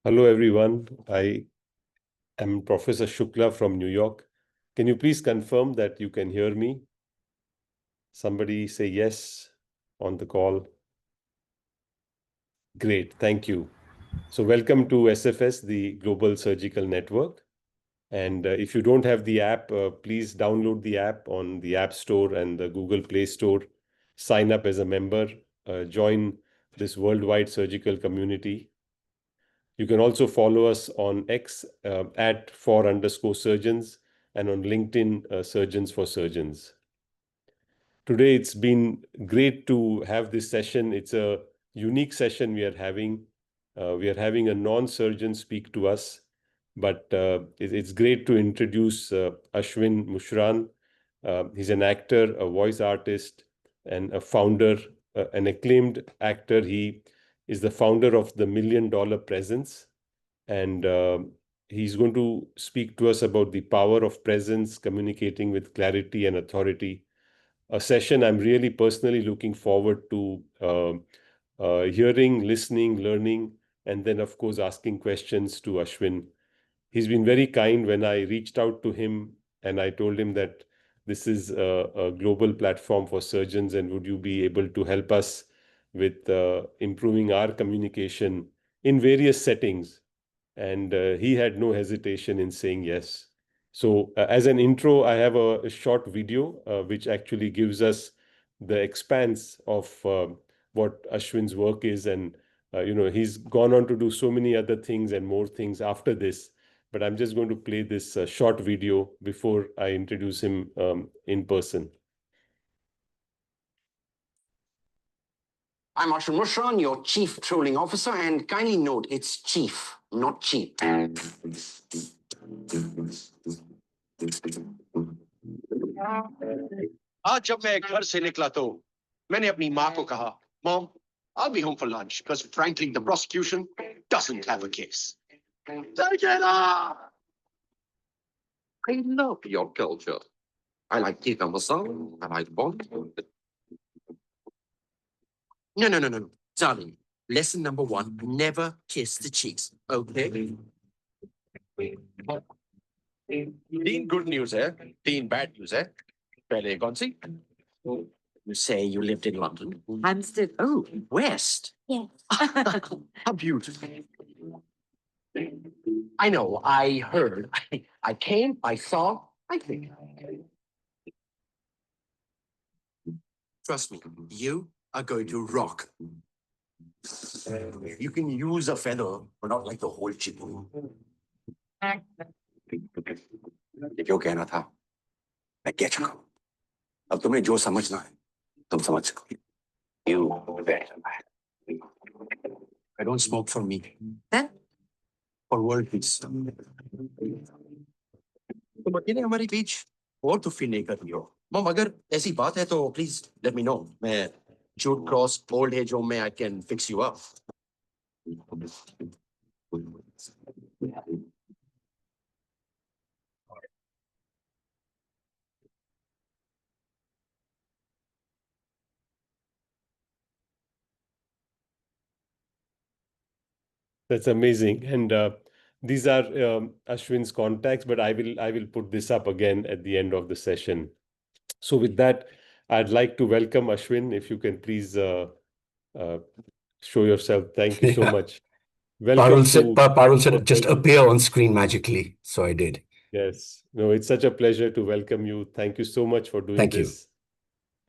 Hello, everyone. I am Professor Shukla from New York. Can you please confirm that you can hear me? Somebody say yes on the call. Great, thank you. So welcome to SFS, the Global Surgical Network. And if you don't have the app, please download the app on the App Store and the Google Play Store. Sign up as a member, join this worldwide surgical community. You can also follow us on X at @4_surgeons and on LinkedIn, Surgeons for Surgeons. Today, it's been great to have this session. It's a unique session we are having. We are having a non-surgeon speak to us, but it's great to introduce Ashwin Mushran. He's an actor, a voice artist, and a founder, an acclaimed actor. He is the founder of the $1 Million Presence, and he's going to speak to us about the power of presence, communicating with clarity and authority. A session I'm really personally looking forward to hearing, listening, learning, and then, of course, asking questions to Ashwin. He's been very kind when I reached out to him and I told him that this is a global platform for surgeons, and would you be able to help us with improving our communication in various settings? And he had no hesitation in saying yes. So as an intro, I have a short video which actually gives us the expanse of what Ashwin's work is. And, he's gone on to do so many other things and more things after this. But I'm just going to play this short video before I introduce him in person. I'm Ashwin Mushran, your Chief Trolling Officer, and kindly note, it's chief, not cheap. आज जब मैं घर से निकला तो मैंने अपनी माँ को कहा, Mom, I'll be home for lunch because frankly the prosecution doesn't have a case. Take it up! I love your culture. I like tikka masala. I like bond. No. Darling, lesson number 1, never kiss the cheeks, okay? 3 good news है, 3 bad news है. पहले कौन सी? You say you lived in London? Hampstead. Oh, West. Yes. How beautiful. I know, I heard. I came, I saw, I think. Trust me, you are going to rock. You can use a feather, but not like the whole chicken. ये क्यों कहना था? मैं कह चुका हूँ. अब तुम्हें जो समझना है, तुम समझ सको. You better. I don't smoke for me. Then? For world peace. तुम अकेले हमारे बीच और तो फील नहीं कर रही हो. मम, अगर ऐसी बात है तो please let me know. मैं Jude Cross old age home में I can fix you up. That's amazing. And these are Ashwin's contacts, but I will put this up again at the end of the session. So with that, I'd like to welcome Ashwin. If you can please show yourself. Thank you so much. Welcome Parul said just appear on screen magically. So I did. Yes. No, it's such a pleasure to welcome you. Thank you so much for doing Thank you. this.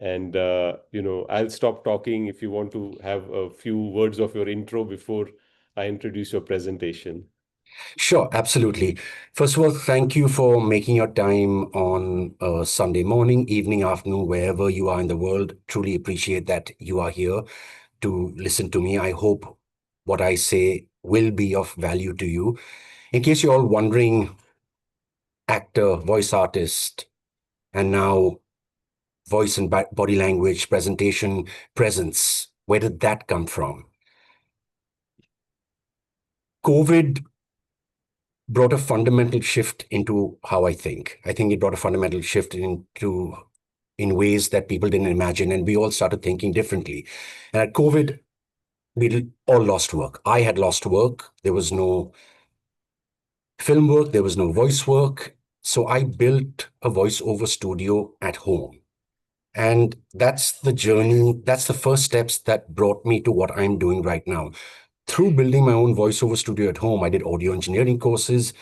And, I'll stop talking if you want to have a few words of your intro before I introduce your presentation. Sure, absolutely. First of all, thank you for making your time on a Sunday morning, evening, afternoon, wherever you are in the world. Truly appreciate that you are here to listen to me. I hope what I say will be of value to you. In case you're all wondering, actor, voice artist, and now voice and body language, presentation, presence, where did that come from? COVID brought a fundamental shift into how I think. I think it brought a fundamental shift in ways that people didn't imagine, and we all started thinking differently. And at COVID, We all lost work. I had lost work. There was no film work, there was no voice work. So I built a voiceover studio at home. And that's the journey, that's the first steps that brought me to what I'm doing right now. Through building my own voiceover studio at home, I did audio engineering courses.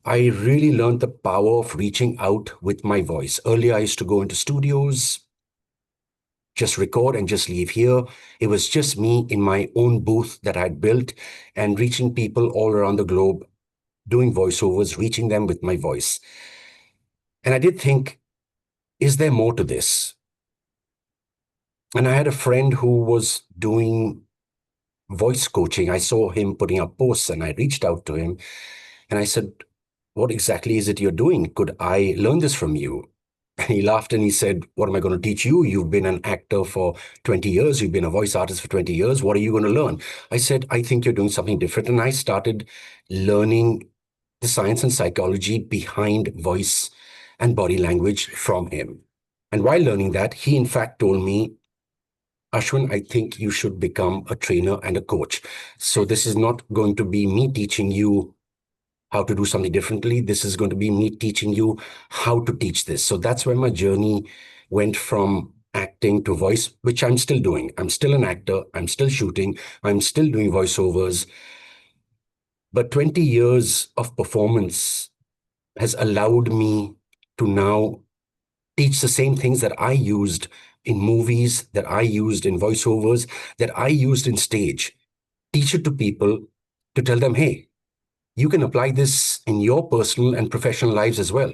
I really learned the power of reaching out with my voice. Earlier, I used to go into studios, just record and just leave here. It was just me in my own booth that I'd built and reaching people all around the globe, doing voiceovers, reaching them with my voice. And I did think, is there more to this? And I had a friend who was doing voice coaching. I saw him putting up posts and I reached out to him and I said, what exactly is it you're doing? Could I learn this from you? And he laughed and he said, what am I going to teach you? You've been an actor for 20 years. You've been a voice artist for 20 years. What are you going to learn? I said, I think you're doing something different. And I started learning the science and psychology behind voice and body language from him. And while learning that, he in fact told me, Ashwin, I think you should become a trainer and a coach. So this is not going to be me teaching you how to do something differently. This is going to be me teaching you how to teach this. So that's where my journey went from acting to voice, which I'm still doing. I'm still an actor. I'm still shooting. I'm still doing voiceovers. But 20 years of performance has allowed me to now teach the same things that I used in movies, that I used in voiceovers, that I used in stage. Teach it to people to tell them, hey, you can apply this in your personal and professional lives as well,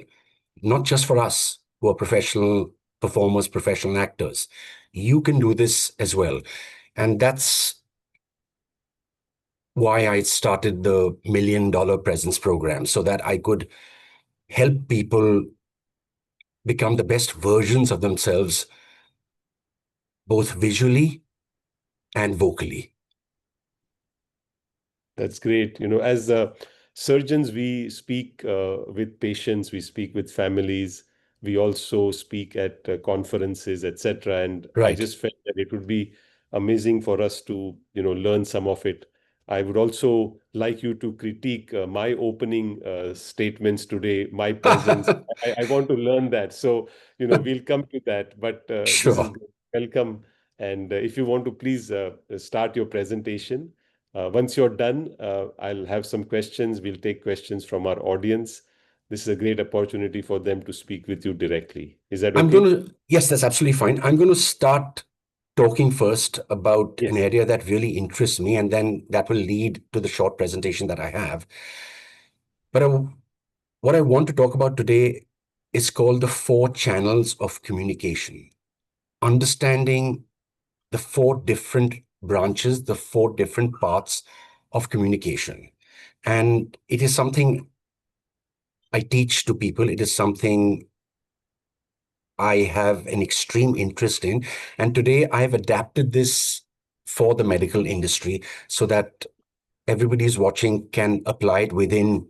not just for us who are professional performers, professional actors. You can do this as well. And that's why I started the $1 Million Presence Program, so that I could help people become the best versions of themselves, both visually and vocally. That's great. As surgeons, we speak with patients, we speak with families, we also speak at conferences, etc. And I Right. just felt that it would be amazing for us to, learn some of it. I would also like you to critique my opening statements today, my presence. I want to learn that. So, we'll come to that. But this is Sure. good. Welcome. And if you want to please start your presentation. Once you're done, I'll have some questions. We'll take questions from our audience. This is a great opportunity for them to speak with you directly. Is that okay? Yes, that's absolutely fine. I'm going to start talking first about an Yes. area that really interests me, and then that will lead to the short presentation that I have. But what I want to talk about today is called the 4 channels of communication. Understanding the 4 different branches, the 4 different parts of communication. And it is something I teach to people. It is something I have an extreme interest in. And today I have adapted this for the medical industry so that everybody who's watching can apply it within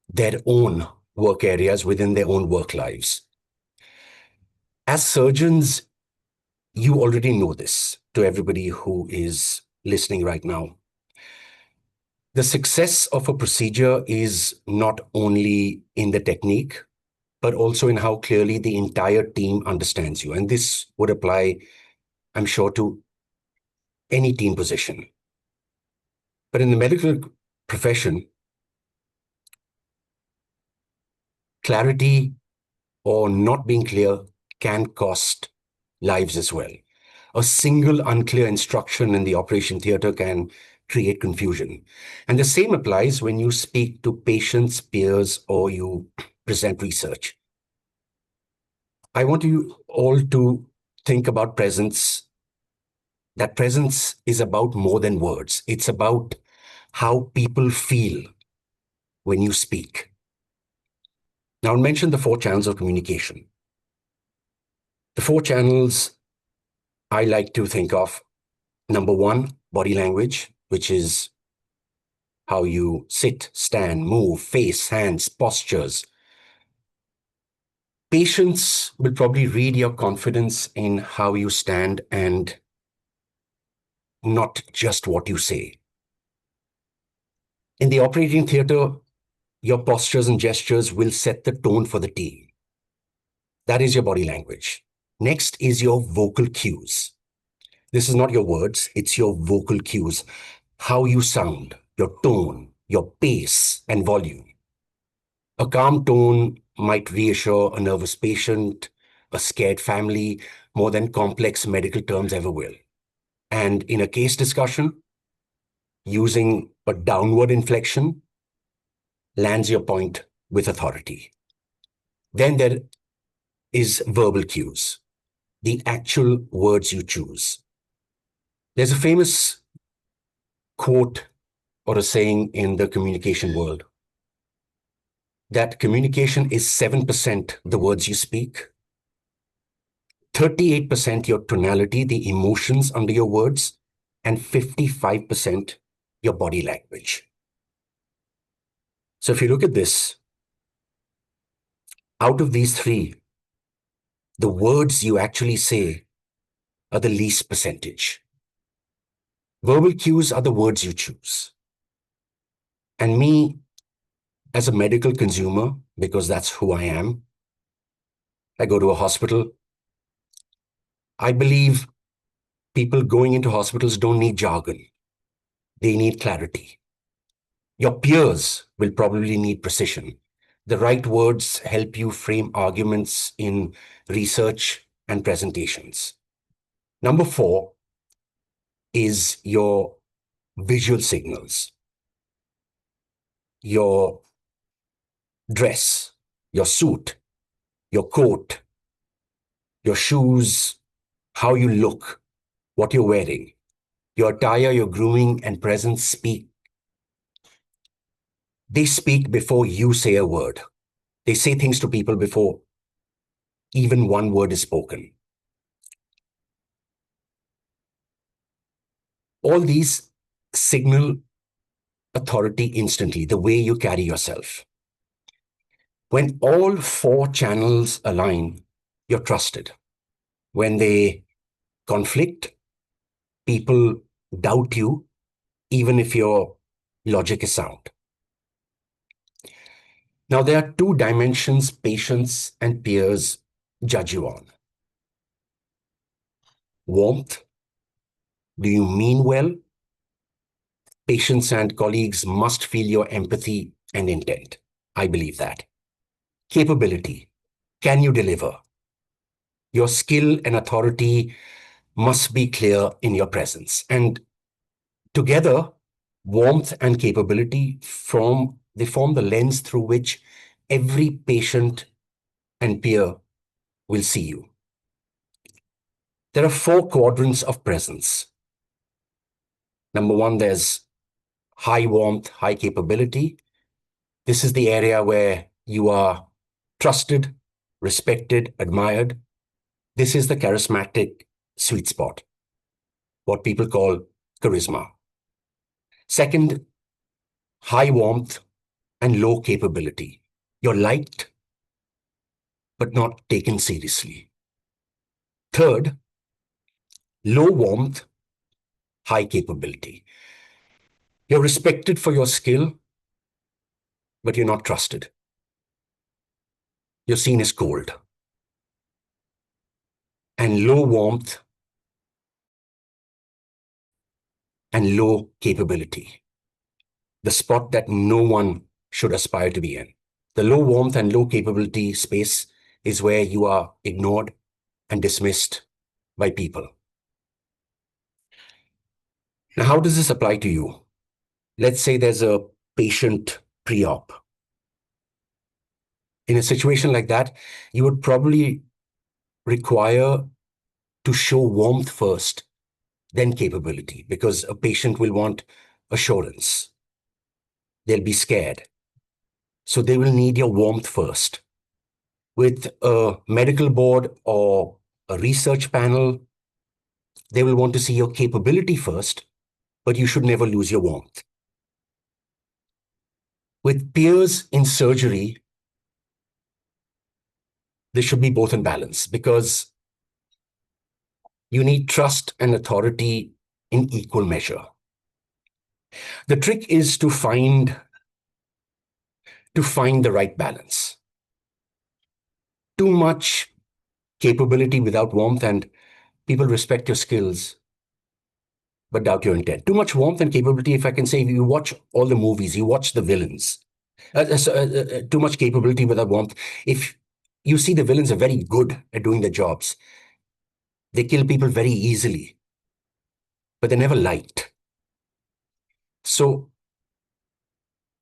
their own work areas, within their own work lives. As surgeons, you already know this, to everybody who is listening right now. The success of a procedure is not only in the technique, but also in how clearly the entire team understands you. And this would apply, I'm sure, to any team position. But in the medical profession, clarity or not being clear can cost lives as well. A single unclear instruction in the operation theater can create confusion. And the same applies when you speak to patients, peers, or you present research. I want you all to think about presence. That presence is about more than words. It's about how people feel when you speak. Now, I'll mention the 4 channels of communication. The 4 channels I like to think of: number 1, body language, which is how you sit, stand, move, face, hands, postures. Patients will probably read your confidence in how you stand and not just what you say. In the operating theater, your postures and gestures will set the tone for the team. That is your body language. Next is your vocal cues. This is not your words, it's your vocal cues. How you sound, your tone, your pace and volume. A calm tone might reassure a nervous patient, a scared family, more than complex medical terms ever will. And in a case discussion, using a downward inflection lands your point with authority. Then there is verbal cues, the actual words you choose. There's a famous quote or a saying in the communication world that communication is 7% the words you speak, 38% your tonality, the emotions under your words, and 55% your body language. So if you look at this, out of these three, the words you actually say are the least percentage. Verbal cues are the words you choose. And me, as a medical consumer, because that's who I am, I go to a hospital. I believe people going into hospitals don't need jargon. They need clarity. Your peers will probably need precision. The right words help you frame arguments in research and presentations. Number 4 is your visual signals. Your dress, your suit, your coat, your shoes, how you look, what you're wearing, your attire, your grooming and presence speak. They speak before you say a word. They say things to people before even one word is spoken. All these signal authority instantly, the way you carry yourself. When all 4 channels align, you're trusted. When they conflict, people doubt you, even if your logic is sound. Now, there are 2 dimensions patients and peers judge you on. Warmth. Do you mean well? Patients and colleagues must feel your empathy and intent. I believe that. Capability. Can you deliver? Your skill and authority must be clear in your presence. And together, warmth and capability form the lens through which every patient and peer will see you. There are 4 quadrants of presence. Number 1, there's high warmth, high capability. This is the area where you are trusted, respected, admired. This is the charismatic sweet spot, what people call charisma. Second, high warmth and low capability. You're liked, but not taken seriously. Third, low warmth, high capability. You're respected for your skill, but you're not trusted. You're seen as cold. And low warmth and low capability, the spot that no one should aspire to be in. The low warmth and low capability space is where you are ignored and dismissed by people. Now, how does this apply to you? Let's say there's a patient pre-op. In a situation like that, you would probably require to show warmth first, then capability, because a patient will want assurance. They'll be scared. So they will need your warmth first. With a medical board or a research panel, they will want to see your capability first, but you should never lose your warmth. With peers in surgery, there should be both in balance, because you need trust and authority in equal measure. The trick is to find the right balance. Too much capability without warmth, and people respect your skills but doubt your intent. Too much warmth and capability, if I can say, you watch all the movies, you watch the villains. Too much capability without warmth. If you see the villains are very good at doing their jobs, they kill people very easily, but they're never liked. So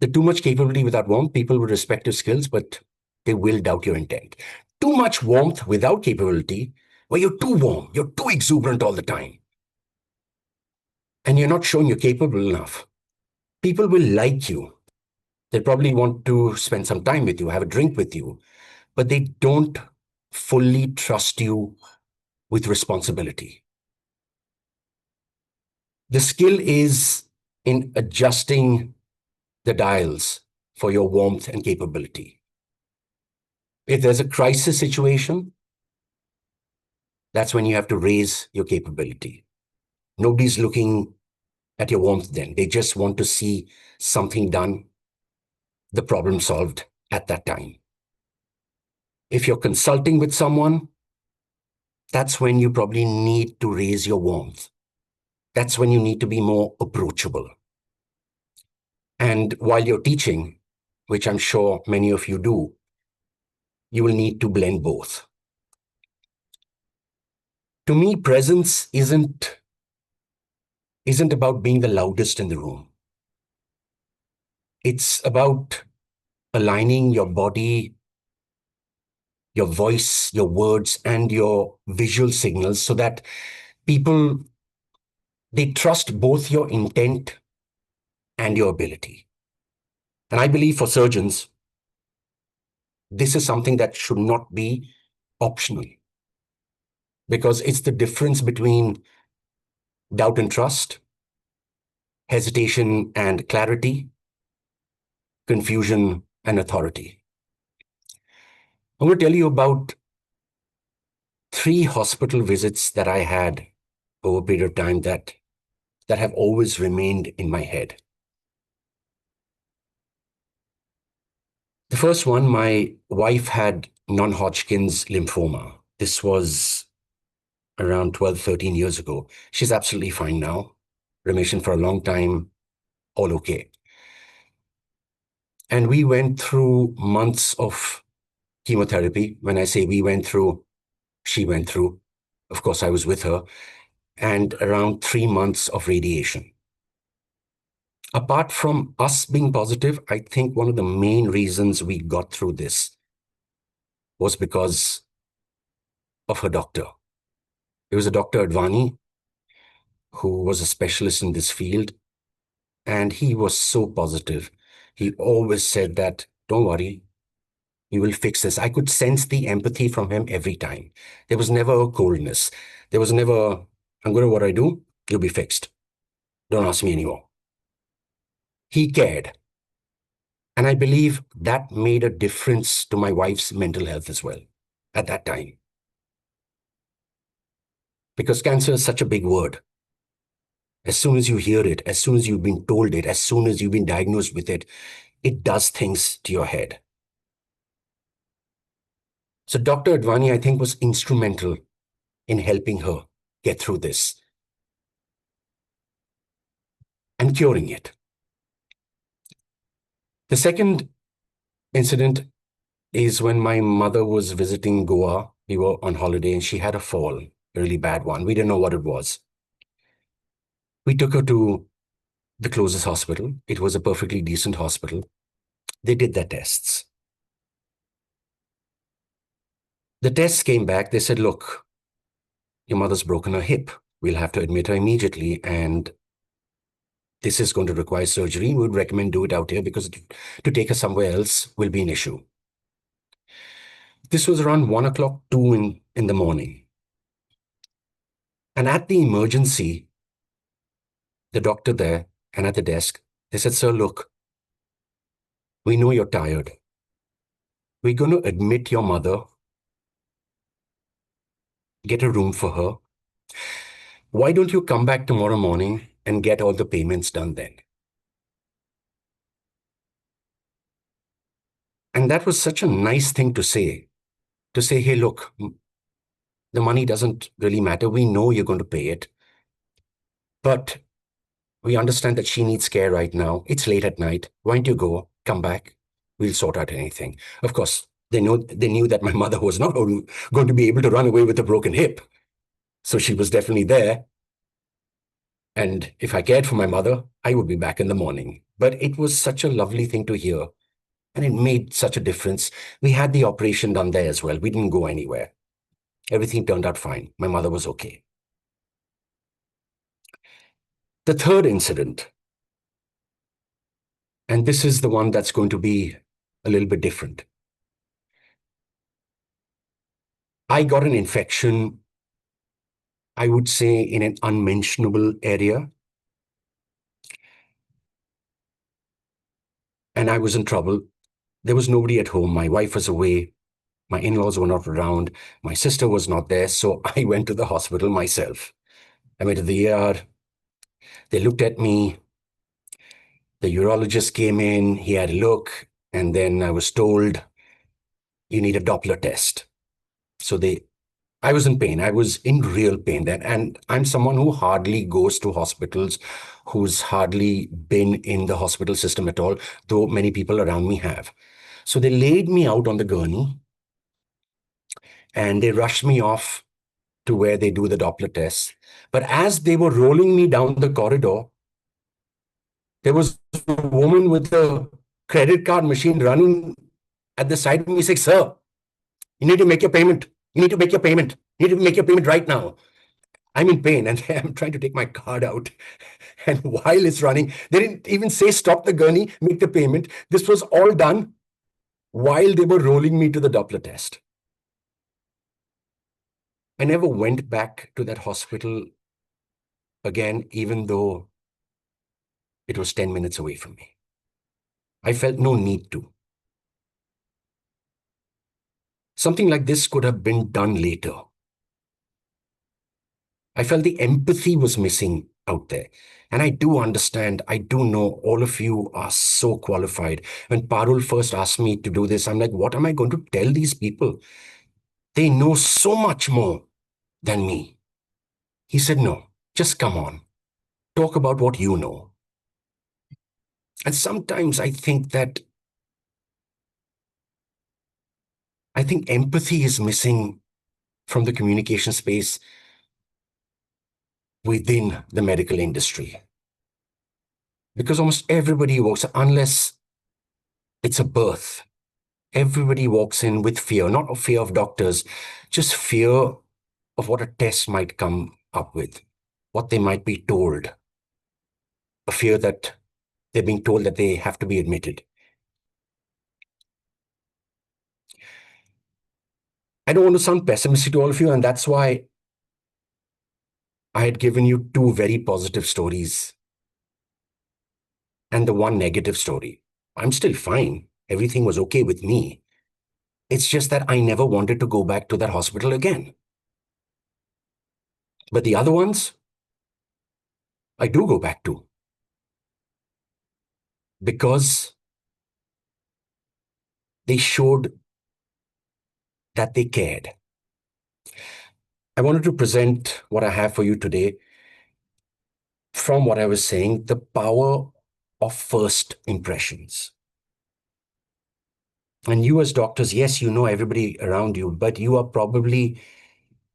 the too much capability without warmth, people will respect your skills, but they will doubt your intent. Too much warmth without capability, where you're too warm, you're too exuberant all the time, and you're not showing you're capable enough. People will like you. They probably want to spend some time with you, have a drink with you, but they don't fully trust you with responsibility. The skill is in adjusting the dials for your warmth and capability. If there's a crisis situation, that's when you have to raise your capability. Nobody's looking at your warmth then. They just want to see something done, the problem solved at that time. If you're consulting with someone, that's when you probably need to raise your warmth. That's when you need to be more approachable. And while you're teaching, which I'm sure many of you do, you will need to blend both. To me, presence isn't about being the loudest in the room. It's about aligning your body, your voice, your words, and your visual signals so that people, they trust both your intent and your ability. And I believe for surgeons, this is something that should not be optional, because it's the difference between doubt and trust, hesitation and clarity, confusion and authority. I'm going to tell you about 3 hospital visits that I had over a period of time that have always remained in my head. The first one, my wife had non-Hodgkin's lymphoma. This was around 12, 13 years ago. She's absolutely fine now. Remission for a long time, all okay. And we went through months of chemotherapy. When I say we went through, she went through. Of course, I was with her. And around 3 months of radiation. Apart from us being positive, I think one of the main reasons we got through this was because of her doctor. It was a Dr. Advani, who was a specialist in this field, and he was so positive. He always said that, don't worry, you will fix this. I could sense the empathy from him every time. There was never a coldness. There was never, I'm good at what I do, you'll be fixed. Don't ask me anymore. He cared. And I believe that made a difference to my wife's mental health as well at that time. Because cancer is such a big word. As soon as you hear it, as soon as you've been told it, as soon as you've been diagnosed with it, it does things to your head. So Dr. Advani, I think, was instrumental in helping her get through this and curing it. The second incident is when my mother was visiting Goa. We were on holiday and she had a fall, a really bad one. We didn't know what it was. We took her to the closest hospital. It was a perfectly decent hospital. They did their tests. The tests came back. They said, look, your mother's broken her hip. We'll have to admit her immediately, and this is going to require surgery. We would recommend do it out here because to take her somewhere else will be an issue. This was around 1 o'clock, 2 in the morning. And at the emergency, the doctor there and at the desk, they said, sir, look, we know you're tired. We're going to admit your mother, get a room for her. Why don't you come back tomorrow morning and get all the payments done then? And that was such a nice thing to say, hey, look, the money doesn't really matter. We know you're going to pay it, but we understand that she needs care right now. It's late at night. Why don't you go, come back? We'll sort out anything. Of course, they knew that my mother was not going to be able to run away with a broken hip. So she was definitely there. And if I cared for my mother, I would be back in the morning. But it was such a lovely thing to hear. And it made such a difference. We had the operation done there as well. We didn't go anywhere. Everything turned out fine. My mother was okay. The third incident, and this is the one that's going to be a little bit different. I got an infection, I would say, in an unmentionable area. And I was in trouble. There was nobody at home. My wife was away. My in-laws were not around. My sister was not there. So I went to the hospital myself. I went to the ER. They looked at me. The urologist came in. He had a look. And then I was told, you need a Doppler test. So I was in pain. I was in real pain then. And I'm someone who hardly goes to hospitals, who's hardly been in the hospital system at all, though many people around me have. So they laid me out on the gurney and they rushed me off to where they do the Doppler test. But as they were rolling me down the corridor, there was a woman with a credit card machine running at the side of me saying, sir, you need to make your payment. You need to make your payment. You need to make your payment right now. I'm in pain and I'm trying to take my card out. And while it's running, they didn't even say stop the gurney, make the payment. This was all done while they were rolling me to the Doppler test. I never went back to that hospital again, even though it was 10 minutes away from me. I felt no need to. Something like this could have been done later. I felt the empathy was missing out there. And I do understand, I do know all of you are so qualified. When Parul first asked me to do this, I'm like, what am I going to tell these people? They know so much more than me. He said, no, just come on. Talk about what you know. And sometimes I think empathy is missing from the communication space within the medical industry. Because almost everybody walks, unless it's a birth, everybody walks in with fear, not a fear of doctors, just fear of what a test might come up with, what they might be told, a fear that they're being told that they have to be admitted. I don't want to sound pessimistic to all of you, and that's why I had given you two very positive stories and the one negative story. I'm still fine. Everything was okay with me. It's just that I never wanted to go back to that hospital again. But the other ones, I do go back to. Because they showed that they cared. I wanted to present what I have for you today from what I was saying, the power of first impressions. And you as doctors, yes, you know everybody around you, but you are probably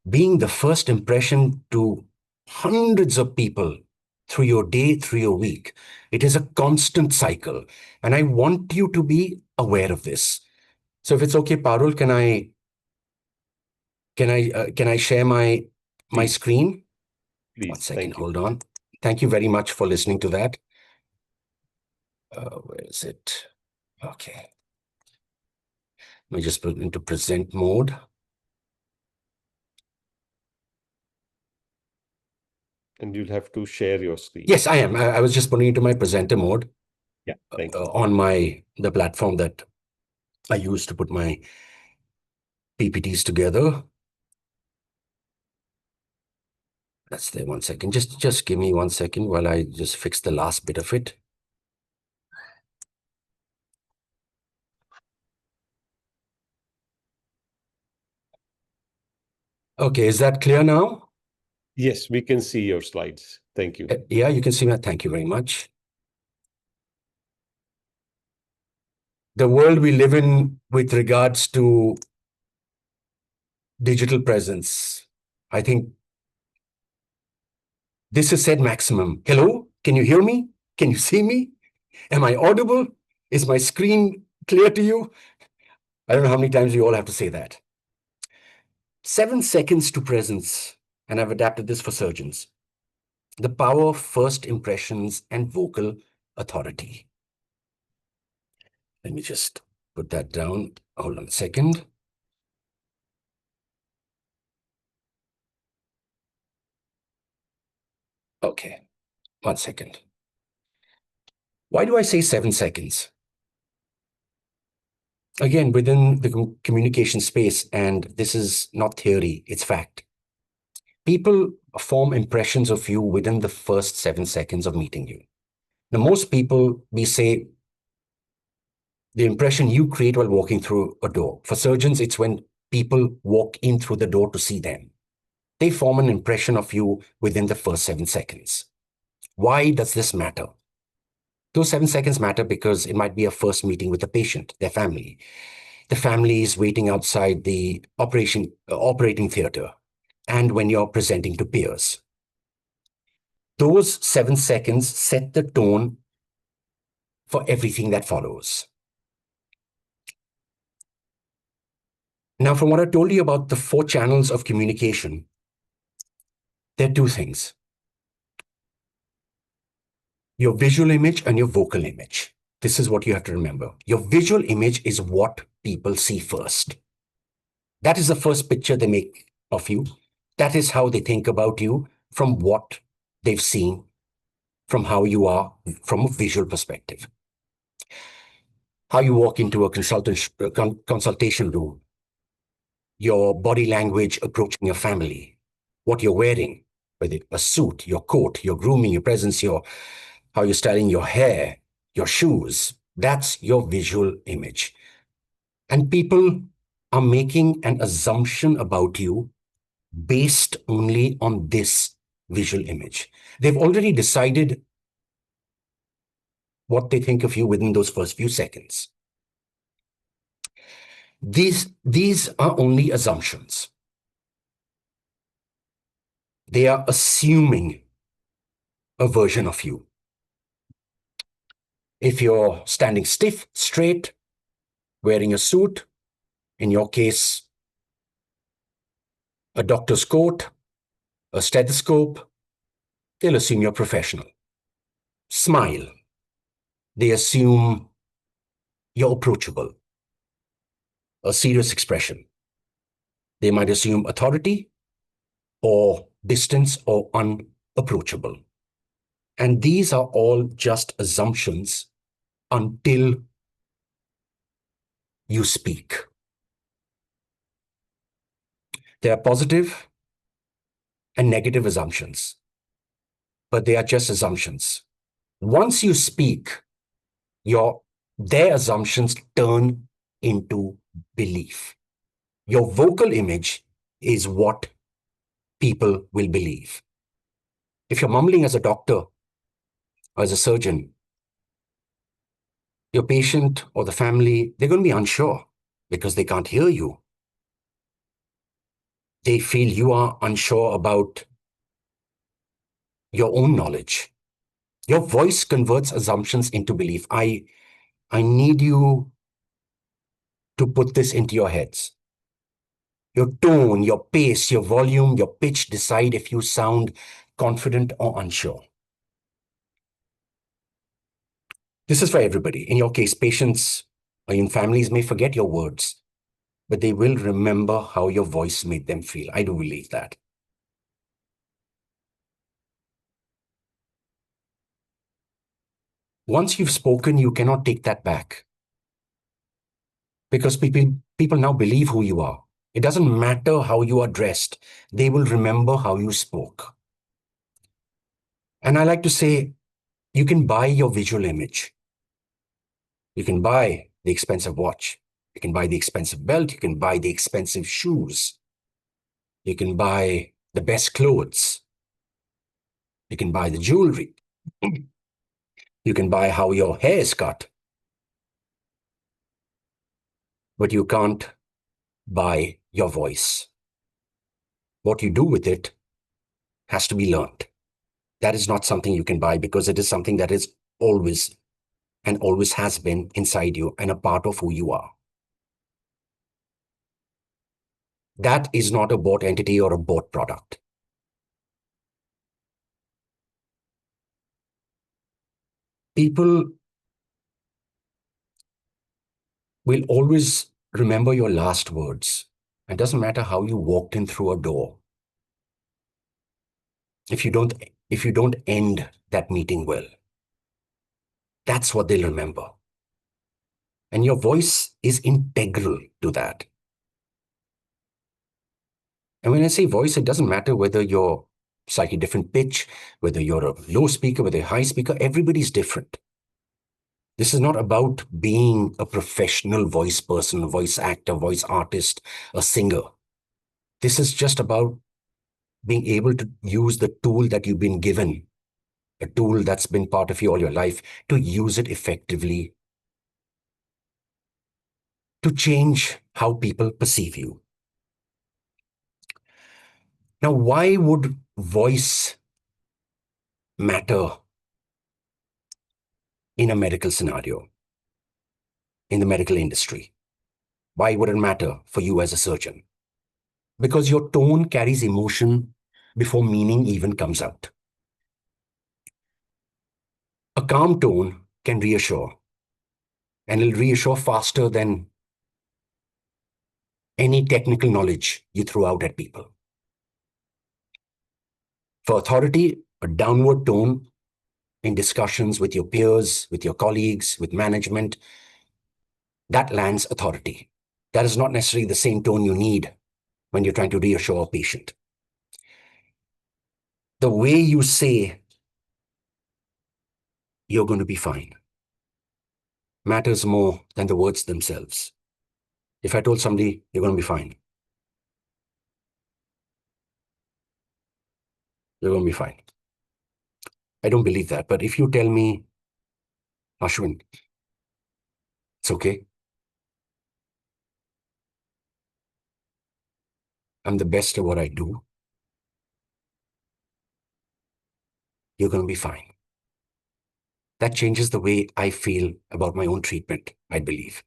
being the first impression to hundreds of people through your day, through your week. It is a constant cycle. And I want you to be aware of this. So if it's okay, Parul, can I share my Please. screen? Please. 1 second, Thank you. hold on. Thank you very much for listening to that. Where is it? Okay. Let me just put it into present mode. And you'll have to share your screen. Yes, I am. I was just putting it into my presenter mode. Yeah, thank you. On the platform that I use to put my PPTs together. That's there. 1 second. Just give me 1 second while I just fix the last bit of it. Okay, is that clear now? Yes, we can see your slides. Thank you. Yeah, you can see that. Thank you very much. The world we live in with regards to digital presence, I think this is said maximum. Hello, can you hear me? Can you see me? Am I audible? Is my screen clear to you? I don't know how many times you all have to say that. 7 seconds to presence, and I've adapted this for surgeons. The power of first impressions and vocal authority. Let me just put that down. Hold on a second. Okay, 1 second. Why do I say 7 seconds? Again, within the communication space, and this is not theory, it's fact. People form impressions of you within the first 7 seconds of meeting you. Now, most people, we say, the impression you create while walking through a door. For surgeons, it's when people walk in through the door to see them. They form an impression of you within the first 7 seconds. Why does this matter? Those 7 seconds matter because it might be a first meeting with a patient, their family. The family is waiting outside the operating theater, and when you're presenting to peers. Those 7 seconds set the tone for everything that follows. Now, from what I told you about the 4 channels of communication, there are 2 things. Your visual image and your vocal image. This is what you have to remember. Your visual image is what people see first. That is the first picture they make of you. That is how they think about you from what they've seen, from how you are from a visual perspective. How you walk into a consultation room, your body language approaching your family, what you're wearing, whether a suit, your coat, your grooming, your presence, how you're styling your hair, your shoes. That's your visual image. And people are making an assumption about you based only on this visual image. They've already decided what they think of you within those first few seconds. These are only assumptions. They are assuming a version of you. If you're standing stiff, straight, wearing a suit, in your case, a doctor's coat, a stethoscope, they'll assume you're professional. Smile. They assume you're approachable. A serious expression. They might assume authority or distance or unapproachable. And these are all just assumptions until you speak. There are positive and negative assumptions, but they are just assumptions. Once you speak, their assumptions turn into belief. Your vocal image is what people will believe. If you're mumbling as a doctor or as a surgeon, your patient or the family, they're going to be unsure because they can't hear you. They feel you are unsure about your own knowledge. Your voice converts assumptions into belief. I need you to put this into your heads. Your tone, your pace, your volume, your pitch decide if you sound confident or unsure. This is for everybody. In your case, patients or in families may forget your words, but they will remember how your voice made them feel. I do believe that. Once you've spoken, you cannot take that back. Because people now believe who you are. It doesn't matter how you are dressed. They will remember how you spoke. And I like to say, you can buy your visual image. You can buy the expensive watch. You can buy the expensive belt. You can buy the expensive shoes. You can buy the best clothes. You can buy the jewelry. You can buy how your hair is cut. But you can't buy your voice. What you do with it has to be learned. That is not something you can buy because it is something that is always and always has been inside you and a part of who you are. That is not a bought entity or a bought product. People will always remember your last words. It doesn't matter how you walked in through a door. If you don't end that meeting well, that's what they'll remember. And your voice is integral to that. And when I say voice, it doesn't matter whether you're slightly different pitch, whether you're a low speaker, whether you're a high speaker, everybody's different. This is not about being a professional voice person, a voice actor, voice artist, a singer. This is just about being able to use the tool that you've been given, a tool that's been part of you all your life, to use it effectively, to change how people perceive you. Now, why would voice matter in a medical scenario, in the medical industry? Why would it matter for you as a surgeon? Because your tone carries emotion before meaning even comes out. A calm tone can reassure, and it'll reassure faster than any technical knowledge you throw out at people. For authority, a downward tone in discussions with your peers, with your colleagues, with management, that lands authority. That is not necessarily the same tone you need when you're trying to reassure a patient. The way you say you're going to be fine matters more than the words themselves. If I told somebody you're going to be fine, you're going to be fine. I don't believe that. But if you tell me, Ashwin, it's okay, I'm the best at what I do, you're going to be fine. That changes the way I feel about my own treatment, I believe.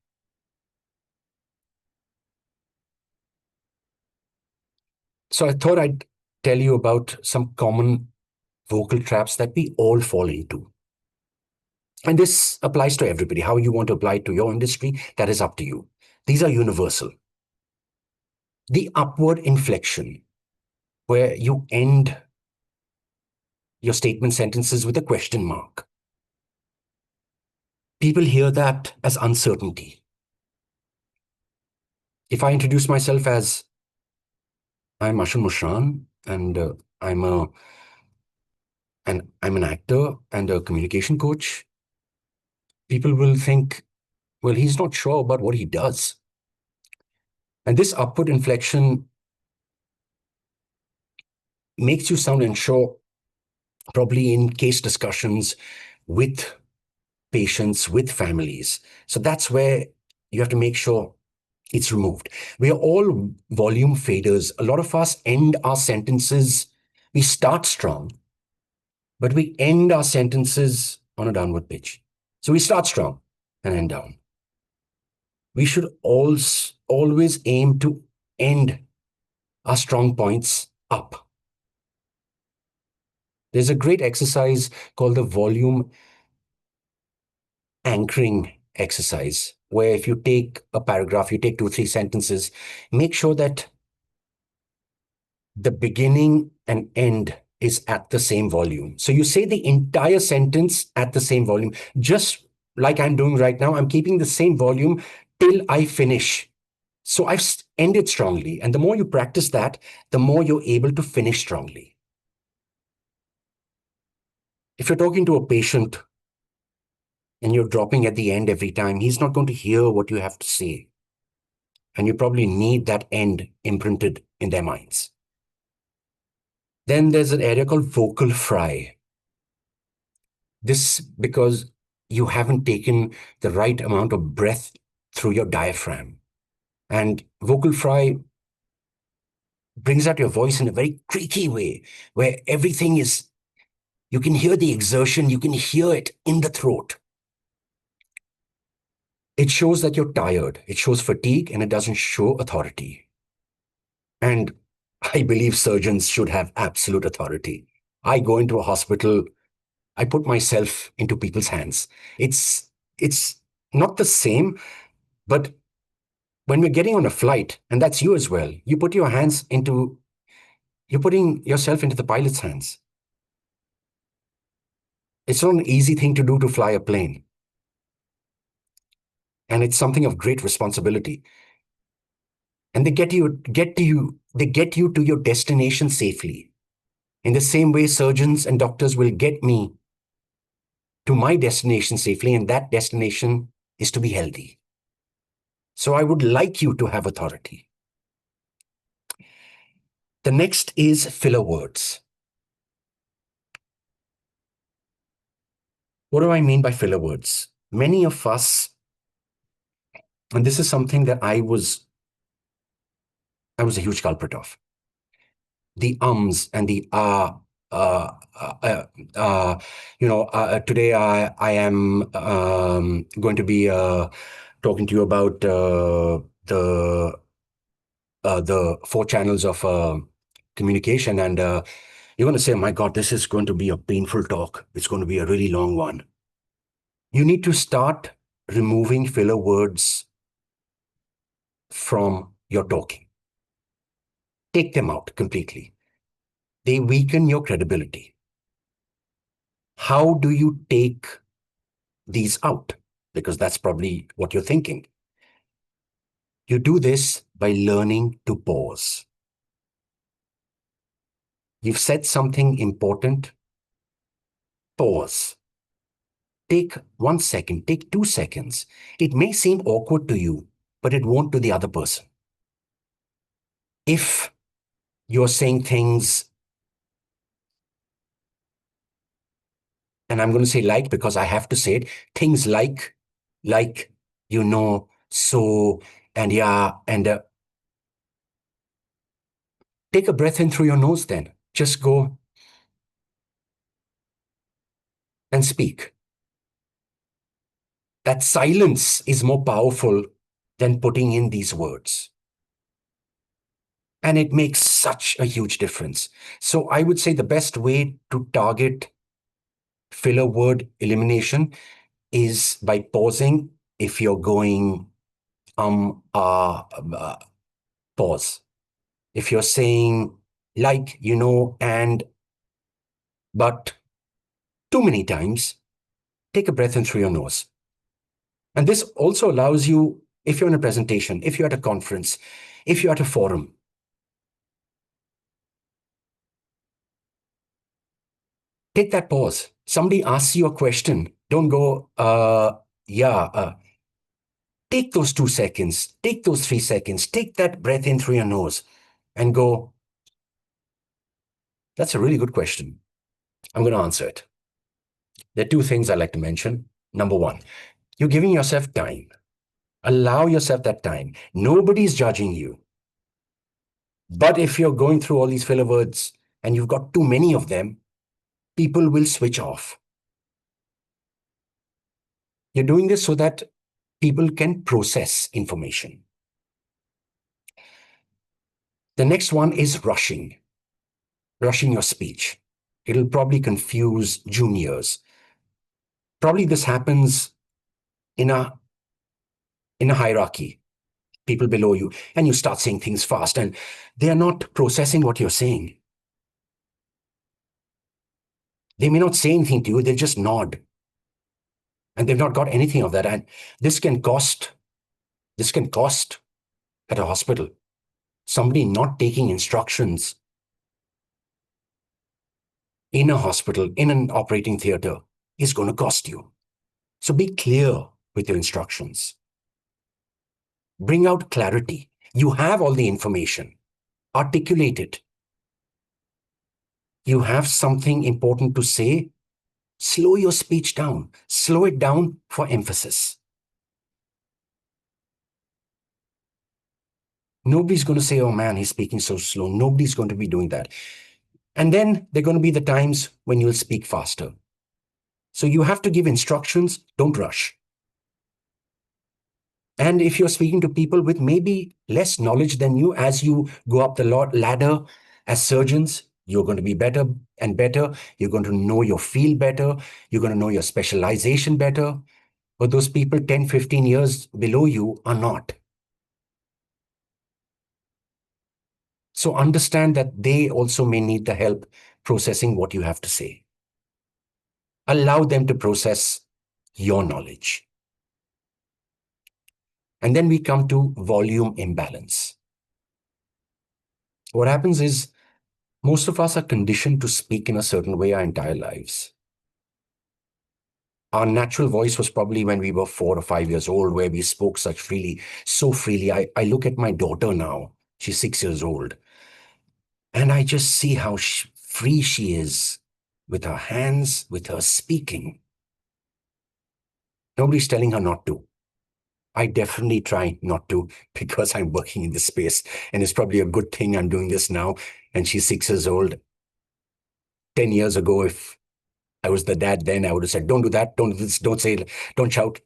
So I thought I'd tell you about some common vocal traps that we all fall into. And this applies to everybody. How you want to apply it to your industry, that is up to you. These are universal. The upward inflection, where you end your statement sentences with a question mark. People hear that as uncertainty. If I introduce myself as, I'm Ashwin Mushran, and I'm an actor and a communication coach, people will think, well, he's not sure about what he does. And this upward inflection makes you sound unsure, probably in case discussions with patients, with families. So that's where you have to make sure it's removed. We are all volume faders. A lot of us end our sentences, we start strong, but we end our sentences on a downward pitch. So we start strong and end down. We should always aim to end our strong points up. There's a great exercise called the volume anchoring exercise, where if you take a paragraph, you take 2-3 sentences, make sure that the beginning and end is at the same volume. So you say the entire sentence at the same volume, just like I'm doing right now. I'm keeping the same volume till I finish. So I've ended strongly. And the more you practice that, the more you're able to finish strongly. If you're talking to a patient and you're dropping at the end every time, he's not going to hear what you have to say. And you probably need that end imprinted in their minds. Then there's an area called vocal fry. This because you haven't taken the right amount of breath through your diaphragm. And vocal fry brings out your voice in a very creaky way, where everything is, you can hear the exertion, you can hear it in the throat. It shows that you're tired, it shows fatigue, and it doesn't show authority. And I believe surgeons should have absolute authority. I go into a hospital, I put myself into people's hands. It's not the same, but when we're getting on a flight, and that's you as well, you're putting yourself into the pilot's hands. It's not an easy thing to do to fly a plane. And it's something of great responsibility. And they get you to your destination safely. In the same way, surgeons and doctors will get me to my destination safely, and that destination is to be healthy. So I would like you to have authority. The next is filler words. What do I mean by filler words? Many of us, and this is something that I was a huge culprit of. The ums and the today I am going to be talking to you about the 4 channels of communication, and you're going to say, my God, this is going to be a painful talk. It's going to be a really long one. You need to start removing filler words from your talking. Take them out completely. They weaken your credibility. How do you take these out? Because that's probably what you're thinking. You do this by learning to pause. You've said something important. Pause. Take 1 second, take 2 seconds. It may seem awkward to you, but it won't to the other person. If you're saying things, and I'm going to say like because I have to say it, things like, so, and yeah, and take a breath in through your nose then. Just go and speak. That silence is more powerful than putting in these words. And it makes such a huge difference. So I would say the best way to target filler word elimination is by pausing. If you're going, pause. If you're saying like, and, but too many times, take a breath in through your nose. And this also allows you, if you're in a presentation, if you're at a conference, if you're at a forum, take that pause. Somebody asks you a question. Don't go, take those 2 seconds, take those 3 seconds, take that breath in through your nose and go, that's a really good question. I'm going to answer it. There are 2 things I like to mention. Number 1, you're giving yourself time. Allow yourself that time. Nobody's judging you. But if you're going through all these filler words and you've got too many of them, people will switch off. You're doing this so that people can process information. The next one is rushing your speech. It'll probably confuse juniors. Probably this happens in a hierarchy, people below you, and you start saying things fast and they are not processing what you're saying. They may not say anything to you, they'll just nod. And they've not got anything of that. And this can cost at a hospital. Somebody not taking instructions in a hospital, in an operating theater, is going to cost you. So be clear with your instructions. Bring out clarity. You have all the information. Articulate it. You have something important to say. Slow your speech down. Slow it down for emphasis. Nobody's going to say, oh man, he's speaking so slow. Nobody's going to be doing that. And then there are going to be the times when you'll speak faster. So you have to give instructions. Don't rush. And if you're speaking to people with maybe less knowledge than you, as you go up the ladder as surgeons, you're going to be better and better. You're going to know your field better. You're going to know your specialization better. But those people 10, 15 years below you are not. So understand that they also may need the help processing what you have to say. Allow them to process your knowledge. And then we come to volume imbalance. What happens is most of us are conditioned to speak in a certain way our entire lives. Our natural voice was probably when we were 4 or 5 years old, where we spoke so freely. I look at my daughter now. She's 6 years old. And I just see how free she is with her hands, with her speaking. Nobody's telling her not to. I definitely try not to because I'm working in this space. And it's probably a good thing I'm doing this now. And she's 6 years old. 10 years ago, if I was the dad then, I would have said, don't do that, don't do this, don't say, don't shout.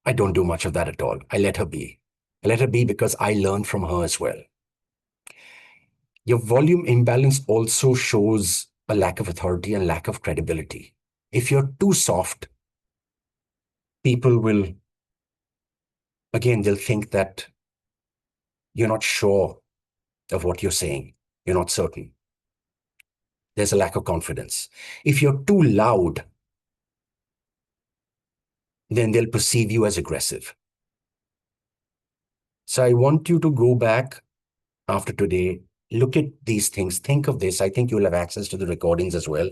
I don't do much of that at all. I let her be. I let her be because I learned from her as well. Your volume imbalance also shows a lack of authority and lack of credibility. If you're too soft, people will, again, they'll think that you're not sure of what you're saying. You're not certain. There's a lack of confidence. If you're too loud, then they'll perceive you as aggressive. So I want you to go back after today, look at these things, think of this. I think you'll have access to the recordings as well.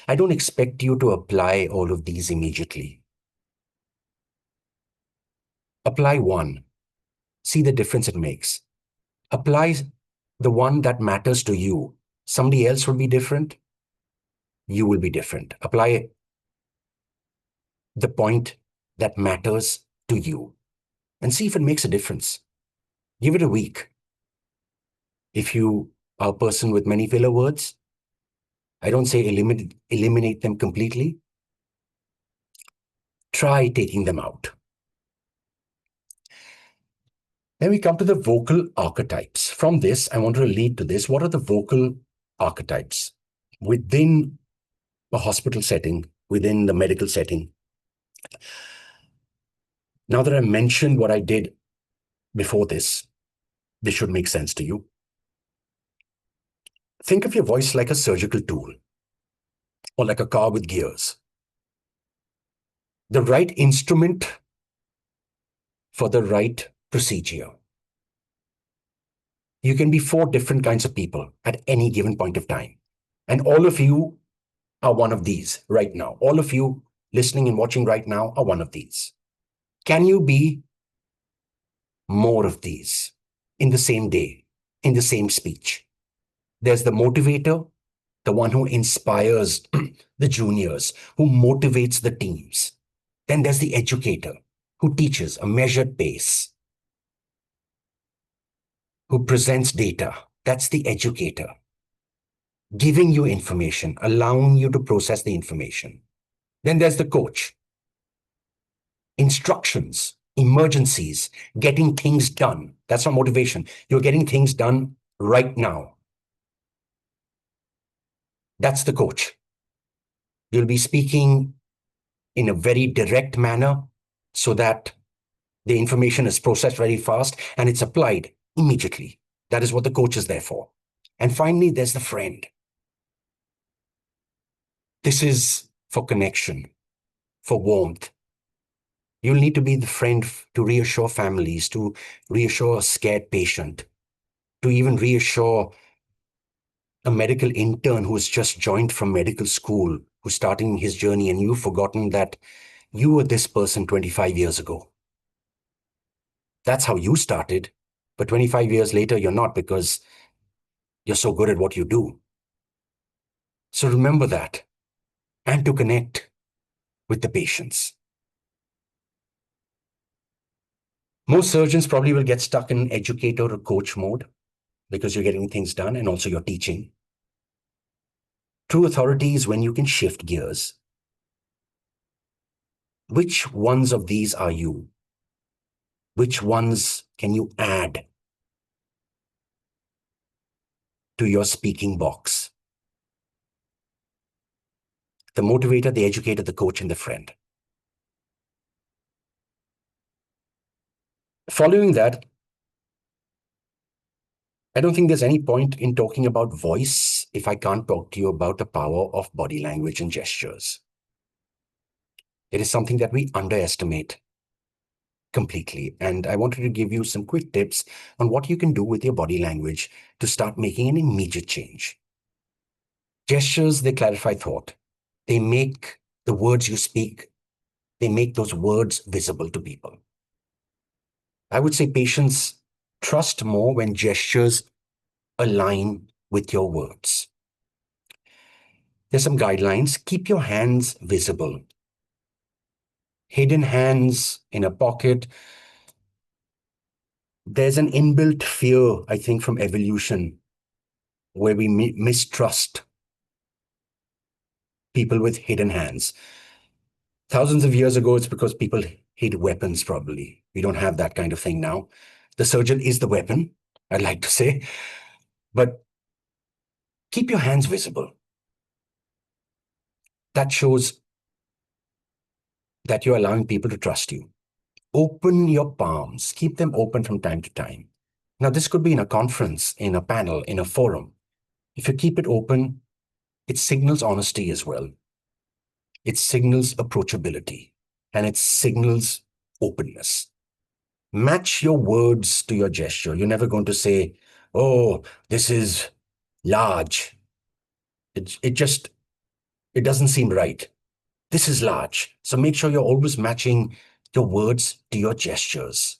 I don't expect you to apply all of these immediately. Apply one. See the difference it makes. Apply the one that matters to you. Somebody else will be different. You will be different. Apply the point that matters to you and see if it makes a difference. Give it a week. If you are a person with many filler words, I don't say eliminate them completely. Try taking them out. Then we come to the vocal archetypes. From this, I want to lead to this. What are the vocal archetypes within a hospital setting, within the medical setting? Now that I mentioned what I did before this should make sense to you. Think of your voice like a surgical tool or like a car with gears. The right instrument for the right procedure. You can be 4 different kinds of people at any given point of time. And all of you are one of these right now. All of you listening and watching right now are one of these. Can you be more of these in the same day, in the same speech? There's the motivator, the one who inspires the juniors, who motivates the teams. Then there's the educator, who teaches a measured pace, who presents data. That's the educator, giving you information, allowing you to process the information. Then there's the coach, instructions, emergencies, getting things done. That's not motivation. You're getting things done right now. That's the coach. You'll be speaking in a very direct manner so that the information is processed very fast and it's applied immediately. That is what the coach is there for. And finally, there's the friend. This is for connection, for warmth. You'll need to be the friend to reassure families, to reassure a scared patient, to even reassure a medical intern who's just joined from medical school, who's starting his journey, and you've forgotten that you were this person 25 years ago. That's how you started. But 25 years later, you're not, because you're so good at what you do. So remember that, and to connect with the patients. Most surgeons probably will get stuck in educator or coach mode because you're getting things done and also you're teaching. True authority is when you can shift gears. Which ones of these are you? Which ones can you add to your speaking box? The motivator, the educator, the coach, and the friend. Following that, I don't think there's any point in talking about voice if I can't talk to you about the power of body language and gestures. It is something that we underestimate completely. And I wanted to give you some quick tips on what you can do with your body language to start making an immediate change. Gestures, they clarify thought. They make the words you speak, they make those words visible to people. I would say patients trust more when gestures align with your words. There's some guidelines. Keep your hands visible. Hidden hands in a pocket. There's an inbuilt fear, I think, from evolution, where we mistrust people with hidden hands. Thousands of years ago, it's because people hid weapons, probably. We don't have that kind of thing now. The surgeon is the weapon, I'd like to say. But keep your hands visible. That shows that you're allowing people to trust you. Open your palms. Keep them open from time to time. Now, this could be in a conference, in a panel, in a forum. If you keep it open, it signals honesty as well. It signals approachability, and it signals openness. Match your words to your gesture. You're never going to say, oh, this is large. It doesn't seem right. This is large. So make sure you're always matching your words to your gestures.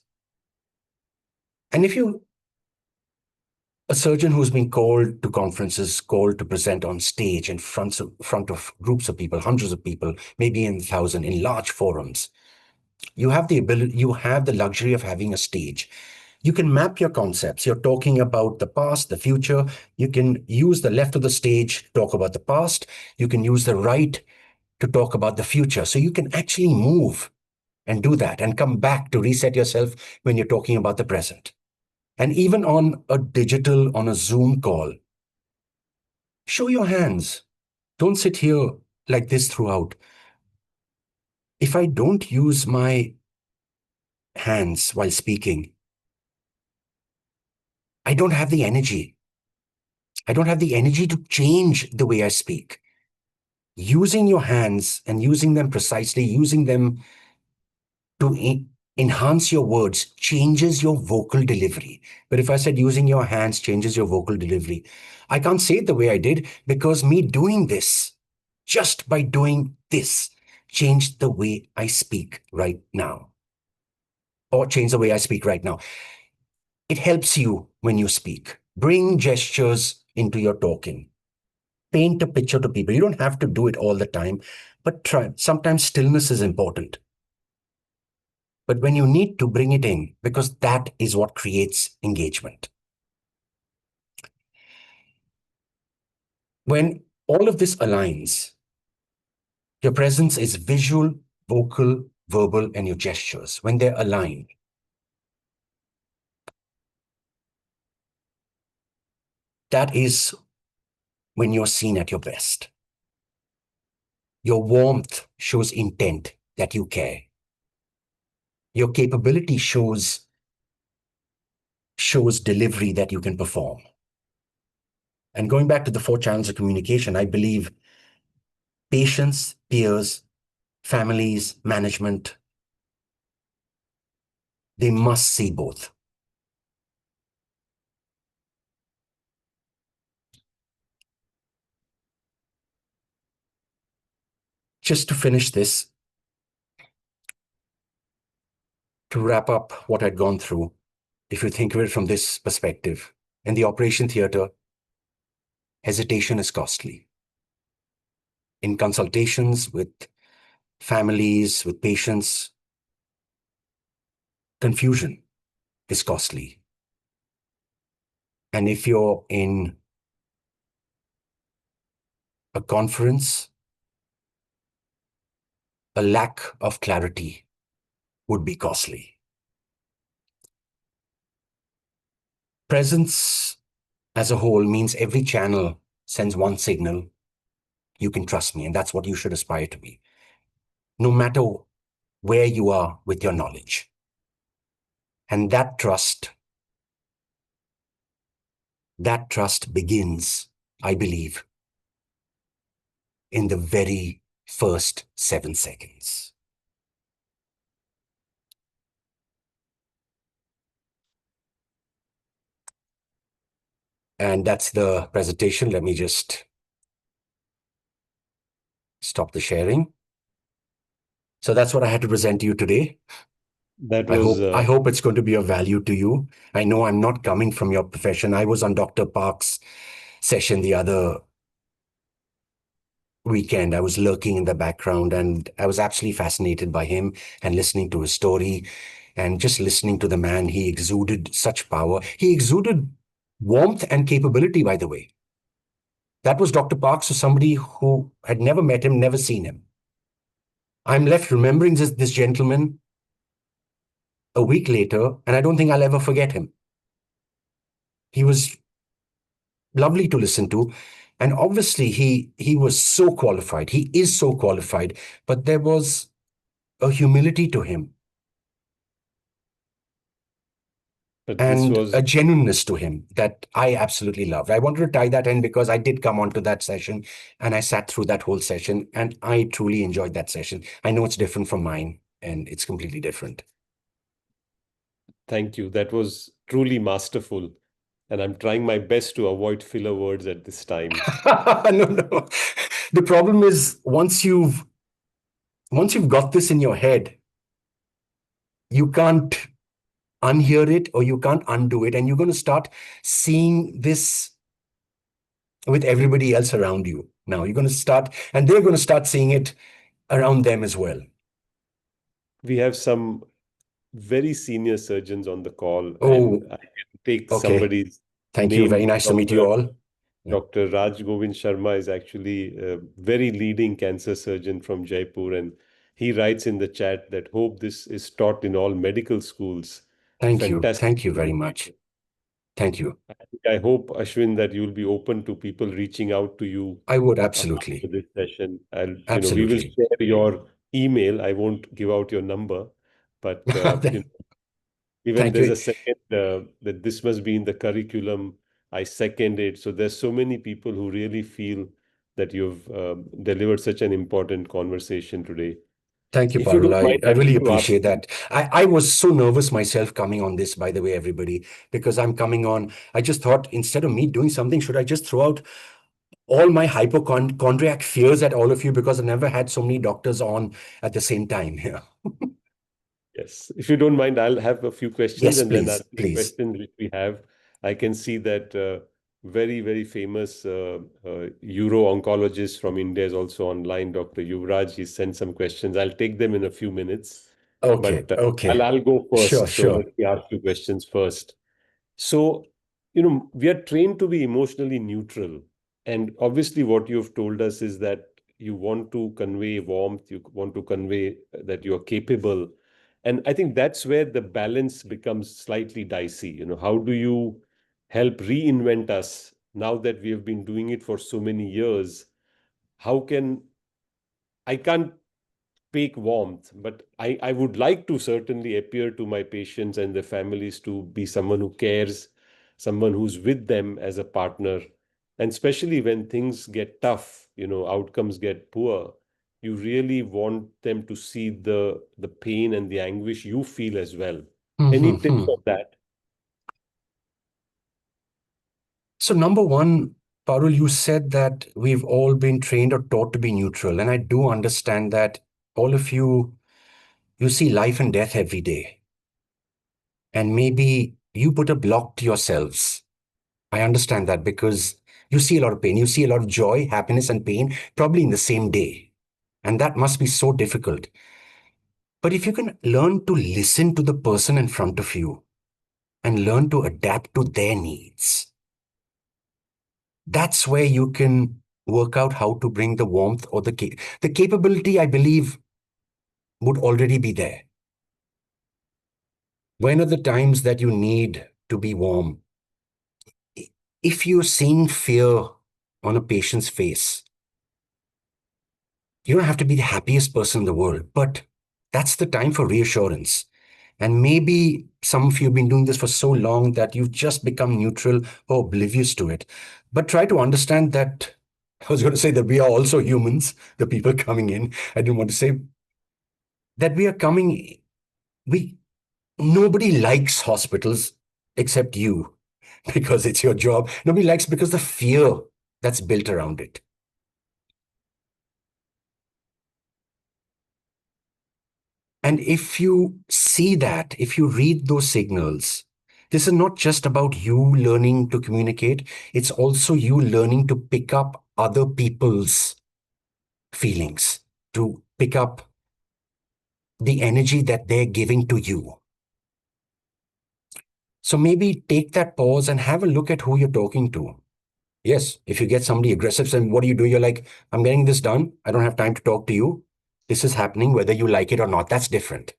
And if you're a surgeon who's been called to conferences, called to present on stage in front of groups of people, hundreds of people, maybe in 1,000, in large forums, you have the luxury of having a stage. You can map your concepts. You're talking about the past, the future. You can use the left of the stage to talk about the past. You can use the right to talk about the future. So you can actually move and do that and come back to reset yourself when you're talking about the present. And even on a Zoom call, show your hands. Don't sit here like this throughout. If I don't use my hands while speaking, I don't have the energy. I don't have the energy to change the way I speak. Using your hands and using them precisely, using them to enhance your words changes your vocal delivery. But if I said using your hands changes your vocal delivery, I can't say it the way I did because me doing this, just by doing this, changed the way I speak right now. Or change the way I speak right now. It helps you when you speak. Bring gestures into your talking. Paint a picture to people. You don't have to do it all the time, but try. Sometimes stillness is important. But when you need to, bring it in, because that is what creates engagement. When all of this aligns, your presence is visual, vocal, verbal, and your gestures. When they're aligned, that is when you're seen at your best. Your warmth shows intent that you care. Your capability shows delivery that you can perform. And going back to the 4 channels of communication, I believe patients, peers, families, management, they must see both. just to finish this, to wrap up what I'd gone through, if you think of it from this perspective, in the operation theater, hesitation is costly. In consultations with families, with patients, confusion is costly. And if you're in a conference, a lack of clarity would be costly. Presence as a whole means every channel sends one signal. You can trust me, and that's what you should aspire to be, no matter where you are with your knowledge. And that trust begins, I believe, in the very first 7 seconds. And that's the presentation. Let me just stop the sharing. So that's what I had to present to you today. That was I hope it's going to be of value to you. I know I'm not coming from your profession. I was on Dr. Park's session the other weekend. I was lurking in the background, and I was absolutely fascinated by him and listening to his story, and just listening to the man. He exuded such power. He exuded warmth and capability, by the way. That was Dr. Park, so somebody who had never met him, never seen him. I'm left remembering this gentleman a week later, and I don't think I'll ever forget him. He was lovely to listen to. And obviously, he was so qualified. He is so qualified, but there was a humility to him and a genuineness to him that I absolutely loved. I wanted to tie that in because I did come onto that session, and I sat through that whole session, and I truly enjoyed that session. I know it's different from mine, and it's completely different. Thank you. That was truly masterful. And I'm trying my best to avoid filler words at this time. No. The problem is once you've got this in your head, you can't unhear it or you can't undo it. And you're going to start seeing this with everybody else around you. Now you're going to start, and they're going to start seeing it around them as well. We have some very senior surgeons on the call, Oh, and I can take okay. somebody's Thank name. you. Very nice to meet you all. Dr. Raj Govind Sharma is actually a very leading cancer surgeon from Jaipur, and he writes in the chat that hope this is taught in all medical schools. Thank Fantastic. you. Thank you very much. Thank you. I hope, Ashwin, that you'll be open to people reaching out to you. I would, absolutely. For this session. Absolutely. We will share your email. I won't give out your number, but even Thank there's you. a second that this must be in the curriculum. I second it. So there's so many people who really feel that you've delivered such an important conversation today. Thank you, If you don't Parul. mind, I really want to ask appreciate that. I was so nervous myself coming on this, by the way, everybody, because I'm coming on. I just thought instead of me doing something, should I just throw out all my hypochondriac fears at all of you, because I've never had so many doctors on at the same time here. Yes, if you don't mind, I'll have a few questions, Yes, and then please, ask the please. questions which we have. I can see that very, very famous uro-oncologist from India is also online, Dr. Yuvraj. He sent some questions. I'll take them in a few minutes. Okay, But okay. I'll go first. Sure, So sure. let me ask you questions first. So, we are trained to be emotionally neutral. And obviously, what you've told us is that you want to convey warmth, you want to convey that you're capable. And I think that's where the balance becomes slightly dicey. How do you help reinvent us now that we have been doing it for so many years? I can't fake warmth, but I would like to certainly appear to my patients and their families to be someone who cares, someone who's with them as a partner. And especially when things get tough, outcomes get poor, you really want them to see the pain and the anguish you feel as well. Any tips on that? So number one, Parul, you said that we've all been trained or taught to be neutral. And I do understand that all of you see life and death every day. And maybe you put a block to yourselves. I understand that because you see a lot of pain. You see a lot of joy, happiness, and pain probably in the same day. And that must be so difficult. But if you can learn to listen to the person in front of you and learn to adapt to their needs, that's where you can work out how to bring the warmth or the capability, I believe, would already be there. When are the times that you need to be warm? If you're seeing fear on a patient's face, you don't have to be the happiest person in the world, but that's the time for reassurance. And maybe some of you have been doing this for so long that you've just become neutral or oblivious to it. But try to understand that, I was going to say that we are also humans, the people coming in. I didn't want to say that we are coming, nobody likes hospitals except you because it's your job. Nobody likes because the fear that's built around it. And if you see that, if you read those signals, this is not just about you learning to communicate. It's also you learning to pick up other people's feelings, to pick up the energy that they're giving to you. So maybe take that pause and have a look at who you're talking to. Yes, if you get somebody aggressive, and what do? You're like, I'm getting this done. I don't have time to talk to you. This is happening, whether you like it or not. That's different.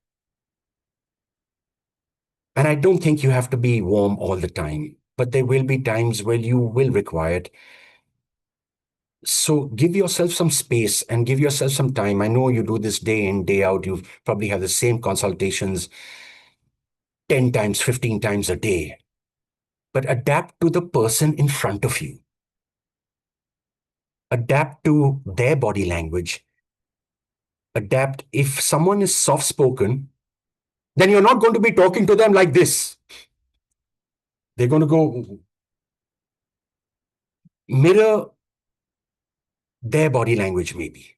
And I don't think you have to be warm all the time, but there will be times where you will require it. So give yourself some space and give yourself some time. I know you do this day in, day out. You probably have the same consultations 10 times, 15 times a day. But adapt to the person in front of you. Adapt to their body language. Adapt. If someone is soft-spoken, then you're not going to be talking to them like this. They're going to go mirror their body language, maybe.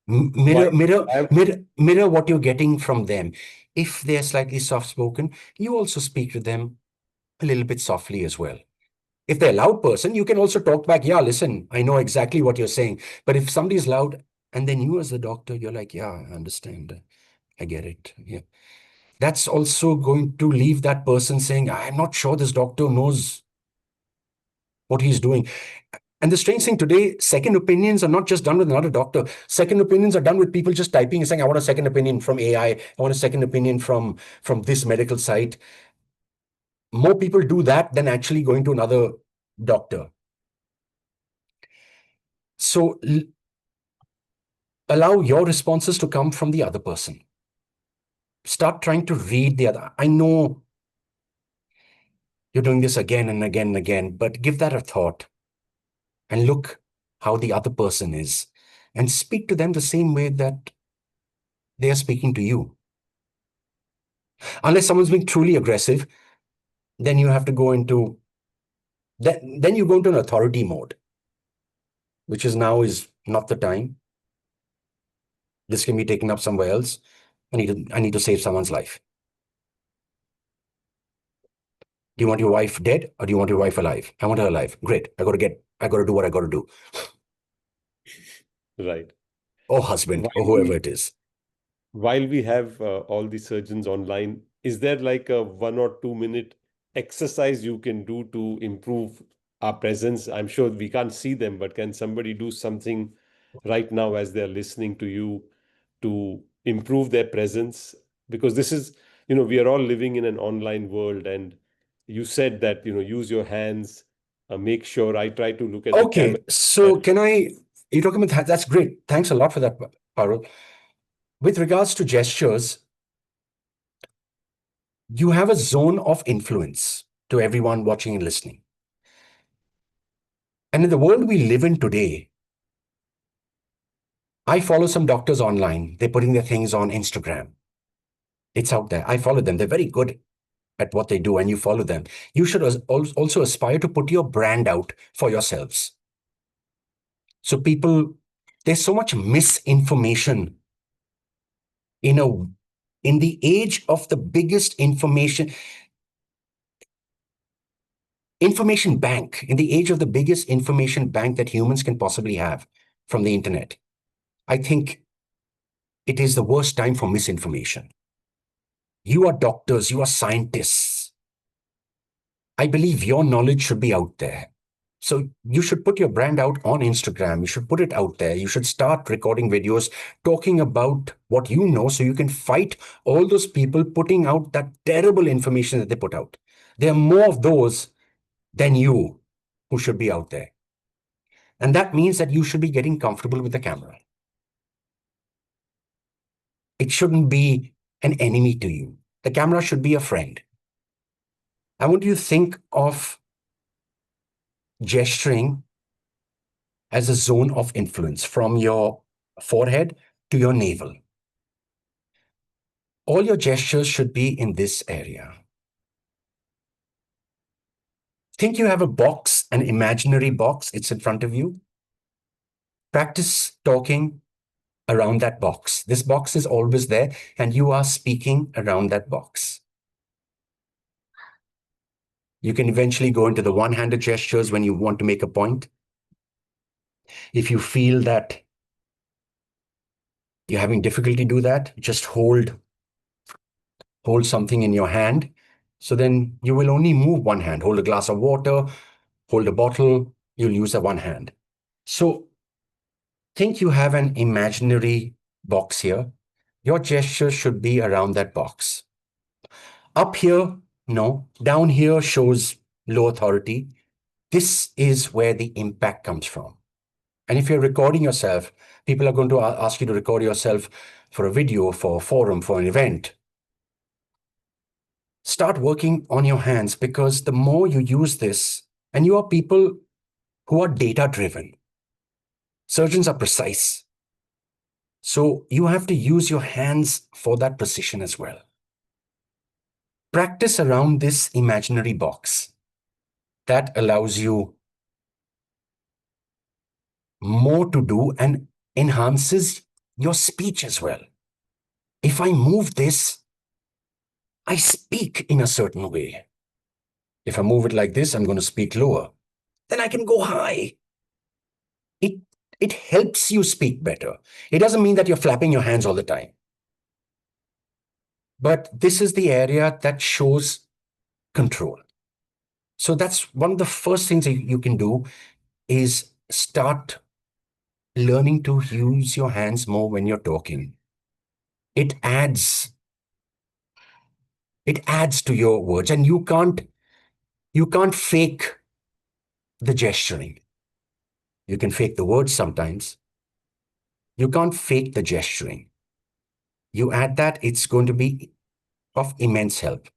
Mirror what you're getting from them. If they're slightly soft-spoken, you also speak to them a little bit softly as well. If they're a loud person, you can also talk back. Yeah, listen, I know exactly what you're saying. But if somebody's loud, and then you as the doctor, you're like, yeah, I understand. I get it. Yeah. That's also going to leave that person saying, I'm not sure this doctor knows what he's doing. And the strange thing today, second opinions are not just done with another doctor. Second opinions are done with people just typing and saying, I want a second opinion from AI. I want a second opinion from this medical site. More people do that than actually going to another doctor. So allow your responses to come from the other person. Start trying to read the other. I know you're doing this again and again and again, but give that a thought and look how the other person is and speak to them the same way that they are speaking to you. Unless someone's being truly aggressive, then you have to go into, then you go into an authority mode, which is now is not the time. This can be taken up somewhere else. I need to save someone's life. Do you want your wife dead or do you want your wife alive? I want her alive. Great. I got to do what I got to do. Right. Or husband or whoever it is. While we have all the surgeons online, is there like a 1 or 2 minute exercise you can do to improve our presence? I'm sure we can't see them, but can somebody do something right now as they're listening to you to improve their presence? Because this is, we are all living in an online world, and you said that, use your hands, make sure I try to look at the camera. Okay, so you're talking about, that's great. Thanks a lot for that, Parul. With regards to gestures, you have a zone of influence to everyone watching and listening. And in the world we live in today, I follow some doctors online. They're putting their things on Instagram. It's out there. I follow them. They're very good. at what they do and you follow them, you should also aspire to put your brand out for yourselves. So there's so much misinformation in the age of the biggest information bank, in the age of the biggest information bank that humans can possibly have from the internet. I think it is the worst time for misinformation. You are doctors, you are scientists. I believe your knowledge should be out there. So you should put your brand out on Instagram. You should put it out there. You should start recording videos talking about what you know so you can fight all those people putting out that terrible information that they put out. There are more of those than you who should be out there. And that means that you should be getting comfortable with the camera. It shouldn't be an enemy to you. The camera should be a friend. I want you to think of gesturing as a zone of influence from your forehead to your navel. All your gestures should be in this area. Think you have a box, an imaginary box, it's in front of you. Practice talking around that box. This box is always there, and you are speaking around that box. You can eventually go into the one-handed gestures when you want to make a point. If you feel that you're having difficulty do that, just hold something in your hand. So then you will only move one hand. Hold a glass of water, hold a bottle, you'll use that one hand. So think you have an imaginary box here. Your gesture should be around that box. Up here, no. Down here shows low authority. This is where the impact comes from. And if you're recording yourself, people are going to ask you to record yourself for a video, for a forum, for an event. Start working on your hands, because the more you use this, and you are people who are data-driven. Surgeons are precise. So you have to use your hands for that precision as well. Practice around this imaginary box. That allows you more to do and enhances your speech as well. If I move this, I speak in a certain way. If I move it like this, I'm going to speak lower. Then I can go high. It helps you speak better. It doesn't mean that you're flapping your hands all the time. But this is the area that shows control. So that's one of the first things that you can do, is start learning to use your hands more when you're talking. It adds to your words, and you can't fake the gesturing. You can fake the words sometimes. You can't fake the gesturing. You add that, it's going to be of immense help.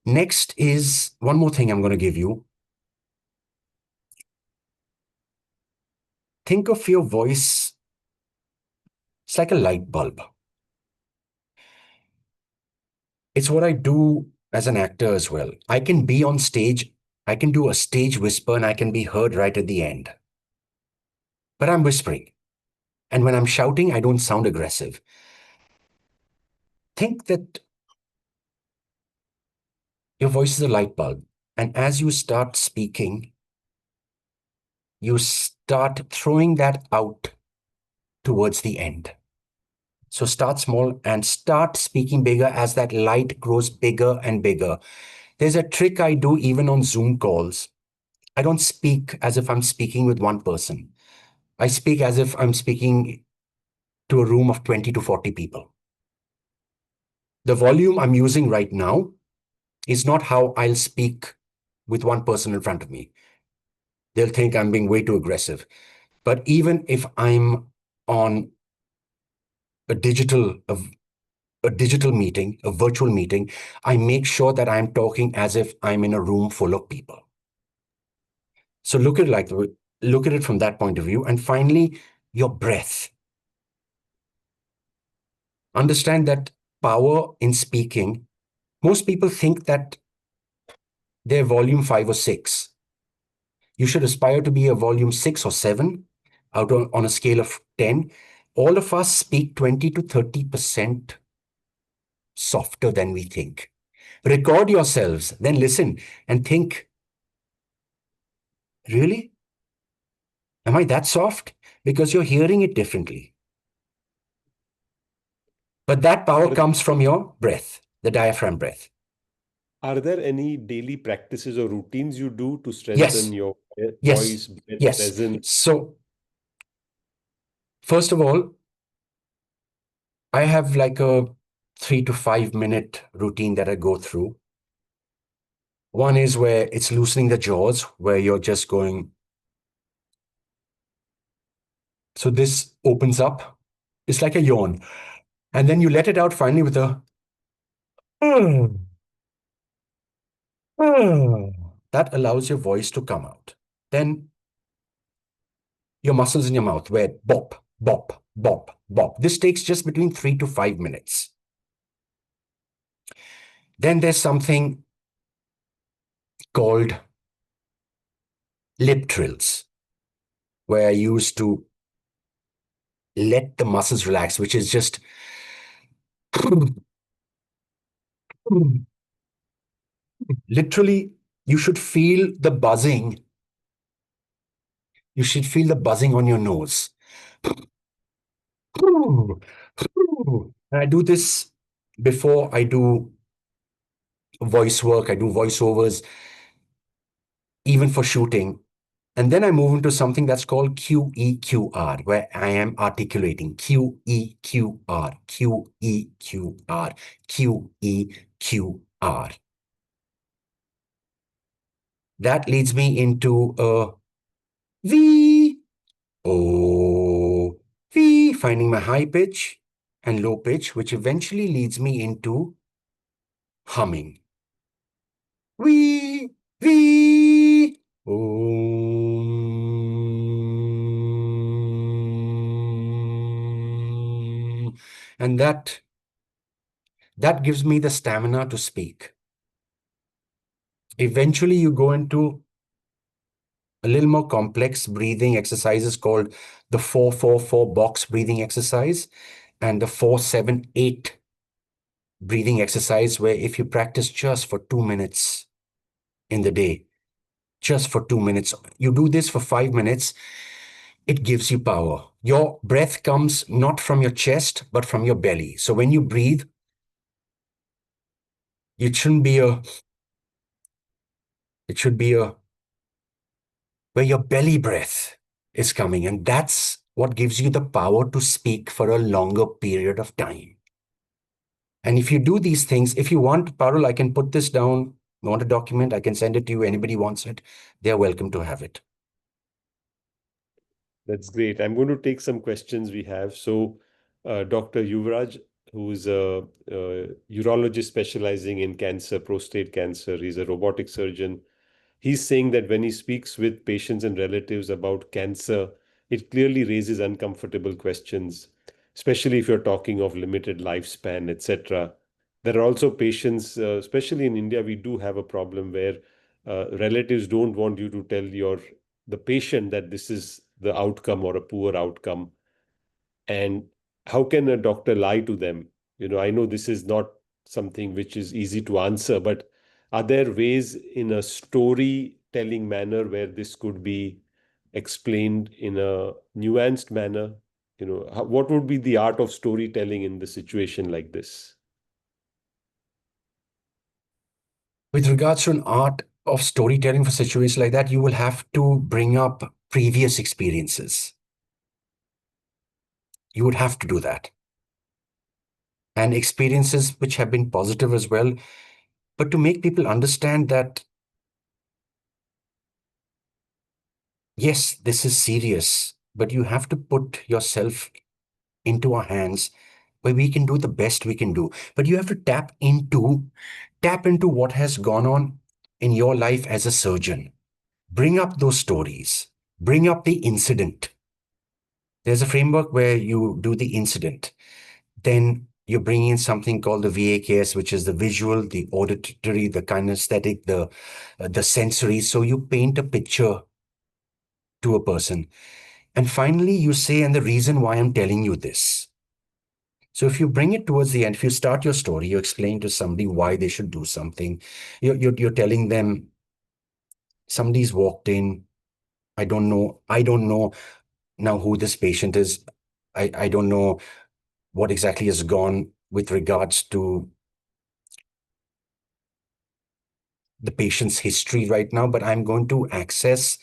Next is one more thing I'm going to give you. Think of your voice, it's like a light bulb. It's what I do as an actor as well. I can be on stage, I can do a stage whisper, and I can be heard right at the end. But I'm whispering. And when I'm shouting, I don't sound aggressive. Think that your voice is a light bulb. And as you start speaking, you start throwing that out towards the end. So start small and start speaking bigger as that light grows bigger and bigger. There's a trick I do even on Zoom calls. I don't speak as if I'm speaking with one person. I speak as if I'm speaking to a room of 20 to 40 people. The volume I'm using right now is not how I'll speak with one person in front of me. They'll think I'm being way too aggressive. But even if I'm on a digital meeting, a virtual meeting, I make sure that I'm talking as if I'm in a room full of people. So look at it from that point of view. And finally, your breath. Understand that power in speaking Most people think that they're volume 5 or 6. You should aspire to be a volume 6 or 7 on a scale of 10. All of us speak 20 to 30% softer than we think. Record yourselves, then listen and think, really? Am I that soft? Because you're hearing it differently. But that power comes from your breath, the diaphragm breath. Are there any daily practices or routines you do to Yes. strengthen your Yes. voice, breath, Yes. presence? So, first of all, I have like a 3 to 5 minute routine that I go through. One is where it's loosening the jaws, where you're just going. So this opens up. It's like a yawn. And then you let it out finally with a. That allows your voice to come out. Then your muscles in your mouth, where bop, bop, bop, bop. This takes just between 3 to 5 minutes. Then there's something called lip trills, where I used to let the muscles relax, which is just literally, you should feel the buzzing. You should feel the buzzing on your nose. And I do this before I do voice work. I do voiceovers, even for shooting. And then I move into something that's called QEQR, where I am articulating QEQR, QEQR, QEQR. That leads me into a V, O, V, finding my high pitch and low pitch, which eventually leads me into humming. V, V, Om. And that gives me the stamina to speak. Eventually, you go into a little more complex breathing exercises called the 4-4-4 box breathing exercise and the 4-7-8 breathing exercise, where if you practice just for 2 minutes in the day, just for 2 minutes, you do this for 5 minutes, it gives you power. Your breath comes not from your chest, but from your belly. So when you breathe, it should be a where your belly breath is coming. And that's what gives you the power to speak for a longer period of time. And if you do these things, if you want, Parul, I can put this down. You want a document? I can send it to you. Anybody wants it, they're welcome to have it. That's great. I'm going to take some questions we have. So, Dr. Yuvraj, who is a urologist specializing in cancer, prostate cancer, he's a robotic surgeon. He's saying that when he speaks with patients and relatives about cancer, it clearly raises uncomfortable questions, especially if you're talking of limited lifespan, etc. There are also patients, especially in India, we do have a problem where relatives don't want you to tell the patient that this is the outcome or a poor outcome. And how can a doctor lie to them? I know this is not something which is easy to answer, but are there ways in a storytelling manner where this could be explained in a nuanced manner? What would be the art of storytelling in the situation like this? With regards to an art of storytelling for situations like that, you will have to bring up previous experiences. You would have to do that. And experiences which have been positive as well. But to make people understand that, yes, this is serious, but you have to put yourself into our hands where we can do the best we can do. But you have to tap into what has gone on in your life as a surgeon. Bring up those stories. Bring up the incident. There's a framework where you do the incident. Then you're bringing in something called the VAKS, which is the visual, the auditory, the kinesthetic, the sensory. So you paint a picture to a person. And finally, you say, and the reason why I'm telling you this. So if you bring it towards the end, if you start your story, you explain to somebody why they should do something. You're telling them somebody's walked in. I don't know now who this patient is. I don't know what exactly has gone with regards to the patient's history right now, but I'm going to access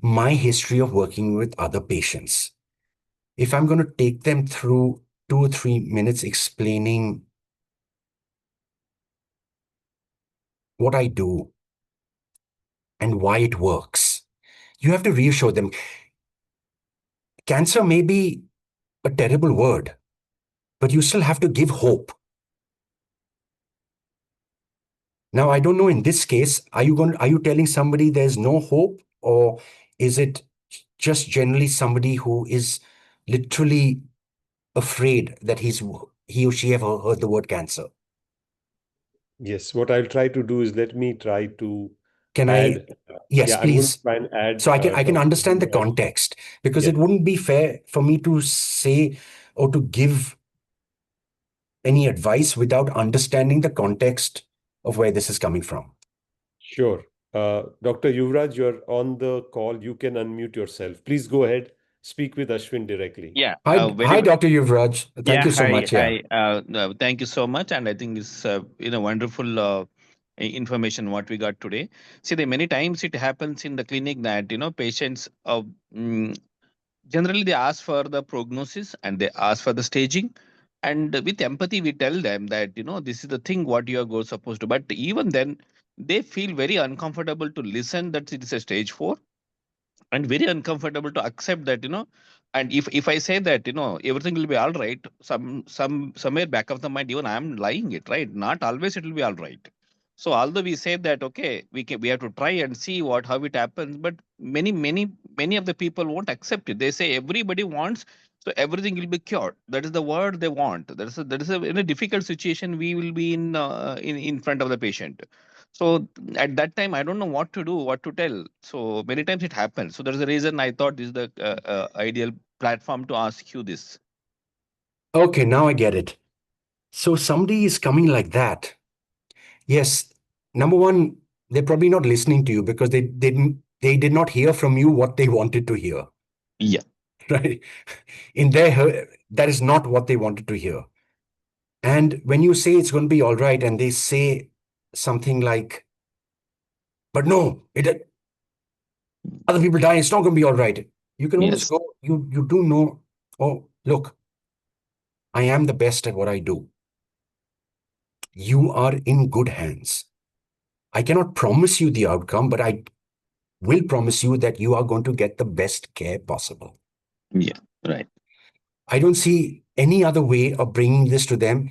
my history of working with other patients. If I'm going to take them through 2 or 3 minutes explaining what I do and why it works, you have to reassure them. Cancer may be a terrible word, but you still have to give hope. Now, I don't know in this case, are you telling somebody there's no hope, or is it just generally somebody who is literally afraid that he or she have heard the word cancer? Yes, what I'll try to do is let me try to Can I? add. Yes, Yeah, I'm going to please. try and add. So I can Dr. understand the Yuvraj. context, because Yeah, it wouldn't be fair for me to say or to give any advice without understanding the context of where this is coming from. sure. Dr. Yuvraj, you're on the call. You can unmute yourself. Please go ahead. Speak with Ashwin directly. Yeah, Hi, Dr. Yuvraj. Thank you so hi, much. Yeah. hi. No, thank you so much, and I think it's wonderful information what we got today. See, many times it happens in the clinic that patients mm, generally they ask for the prognosis and they ask for the staging, and with empathy we tell them that this is the thing what you are supposed to. But even then, they feel very uncomfortable to listen that it is a stage 4, and very uncomfortable to accept that and if I say that everything will be all right, somewhere back of the mind, even I am lying it, right? Not always it will be all right. So although we say that okay, we have to try and see how it happens, but many of the people won't accept it. They say everybody wants, so everything will be cured. That is the word they want. That is a in a difficult situation we will be in front of the patient. So at that time, I don't know what to do, what to tell. So many times it happens. So there's a reason I thought this is the ideal platform to ask you this. Okay, now I get it. So somebody is coming like that. Yes. Number one, they're probably not listening to you because they did not hear from you what they wanted to hear. Yeah. Right? That is not what they wanted to hear. And when you say it's going to be all right, and they say something like, but no, other people die, it's not going to be all right. You can always Yes. go, you do know, oh, look, I am the best at what I do. You are in good hands. I cannot promise you the outcome, but I will promise you that you are going to get the best care possible. Yeah. Right. I don't see any other way of bringing this to them.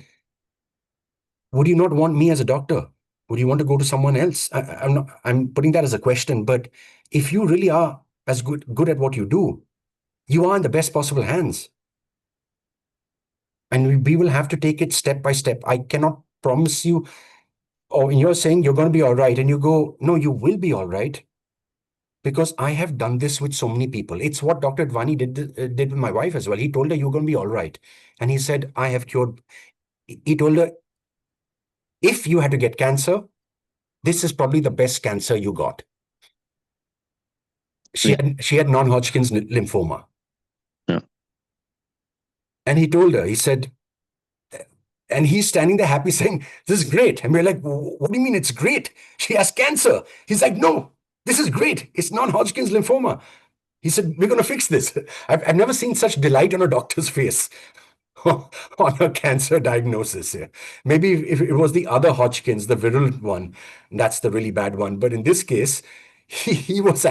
Would you not want me as a doctor? Would you want to go to someone else? I'm putting that as a question, but if you really are as good at what you do, you are in the best possible hands. And we will have to take it step by step. I cannot promise you, or you're saying you're going to be all right, and you go, no, you will be all right. Because I have done this with so many people. It's what Dr. Advani did with my wife as well. He told her, you're going to be all right. And he said, I have cured. He told her, if you had to get cancer, this is probably the best cancer you got. Yeah. She had non-Hodgkin's lymphoma. Yeah. And he told her, he said, and he's standing there happy saying, this is great. And we're like, what do you mean it's great? She has cancer. He's like, no, this is great. It's non-Hodgkin's lymphoma. He said, we're going to fix this. I've never seen such delight on a doctor's face on a cancer diagnosis. Yeah. Maybe if it was the other Hodgkin's, the virulent one, that's the really bad one. But in this case, he was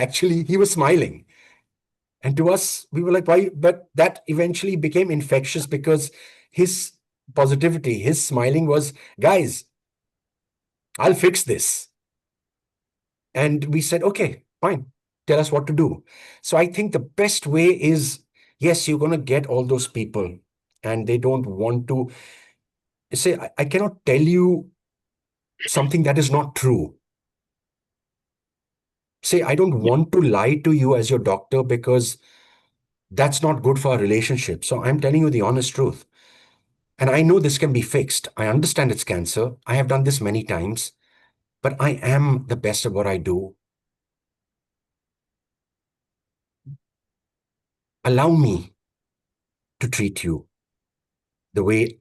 smiling. And to us, we were like, why? But that eventually became infectious because his positivity, his smiling was, guys, I'll fix this. And we said, okay, fine. Tell us what to do. So I think the best way is, yes, you're going to get all those people and they don't want to. say, I cannot tell you something that is not true. Say, I don't want to lie to you as your doctor because that's not good for our relationship. So I'm telling you the honest truth. And I know this can be fixed. I understand it's cancer. I have done this many times, but I am the best at what I do. Allow me to treat you the way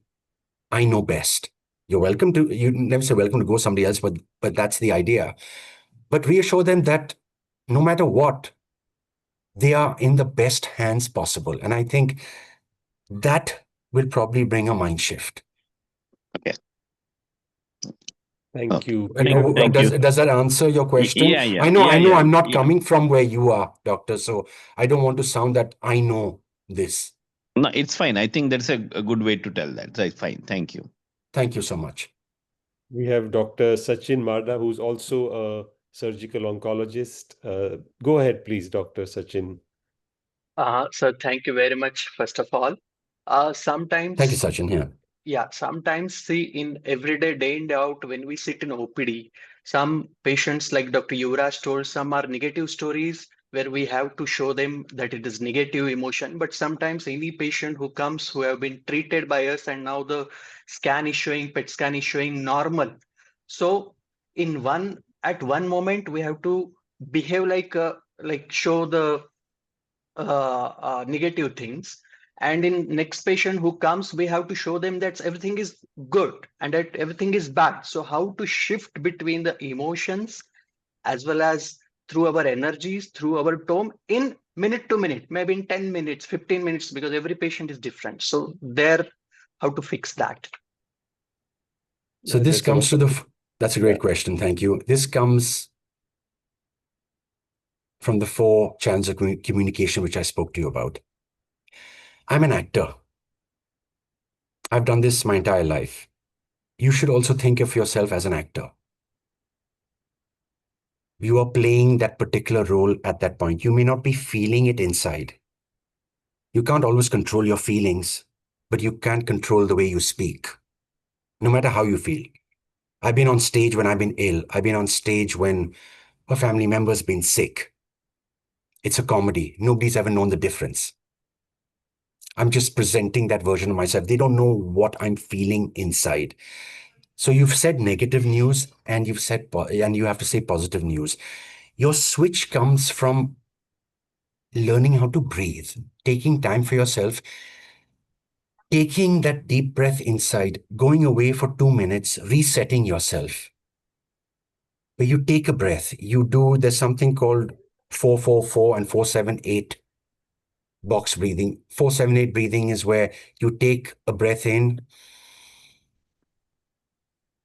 I know best. You're welcome to, you never say welcome to go somebody else, but that's the idea. But reassure them that no matter what, they are in the best hands possible. And I think that will probably bring a mind shift. Okay. Thank you. Thank you. Does that answer your question? Yeah. I know I'm not Yeah. coming from where you are, doctor, so I don't want to sound that I know this. No, it's fine. I think that's a good way to tell that. Right, fine. Thank you. Thank you so much. We have Dr. Sachin Marda, who's also a surgical oncologist. Go ahead, please, Dr. Sachin. So thank you very much, first of all. Sometimes, Thank you, Sachin. Yeah. sometimes see in everyday day in day out when we sit in OPD, some patients like Dr. Yuvraj told, some are negative stories where we have to show them that it is negative emotion. But sometimes any patient who comes who have been treated by us and now the scan is showing, PET scan is showing normal. So at one moment we have to behave like show the negative things, and in next patient who comes we have to show them that everything is good and that everything is bad. So how to shift between the emotions as well as through our energies, through our tone, in minute to minute, maybe in 10 minutes, 15 minutes, because every patient is different. So there, how to fix that. So this comes to that's a great question. Thank you. This comes from the 4 channels of communication which I spoke to you about. I'm an actor. I've done this my entire life. You should also think of yourself as an actor. You are playing that particular role at that point. You may not be feeling it inside. You can't always control your feelings, but you can control the way you speak, no matter how you feel. I've been on stage when I've been ill. I've been on stage when a family member's been sick. It's a comedy. Nobody's ever known the difference. I'm just presenting that version of myself. They don't know what I'm feeling inside. So you've said negative news and and you have to say positive news. Your switch comes from learning how to breathe, taking time for yourself, taking that deep breath inside, going away for 2 minutes, resetting yourself. But you take a breath, there's something called 4-4-4 and 4-7-8 box breathing. 4-7-8 breathing is where you take a breath in,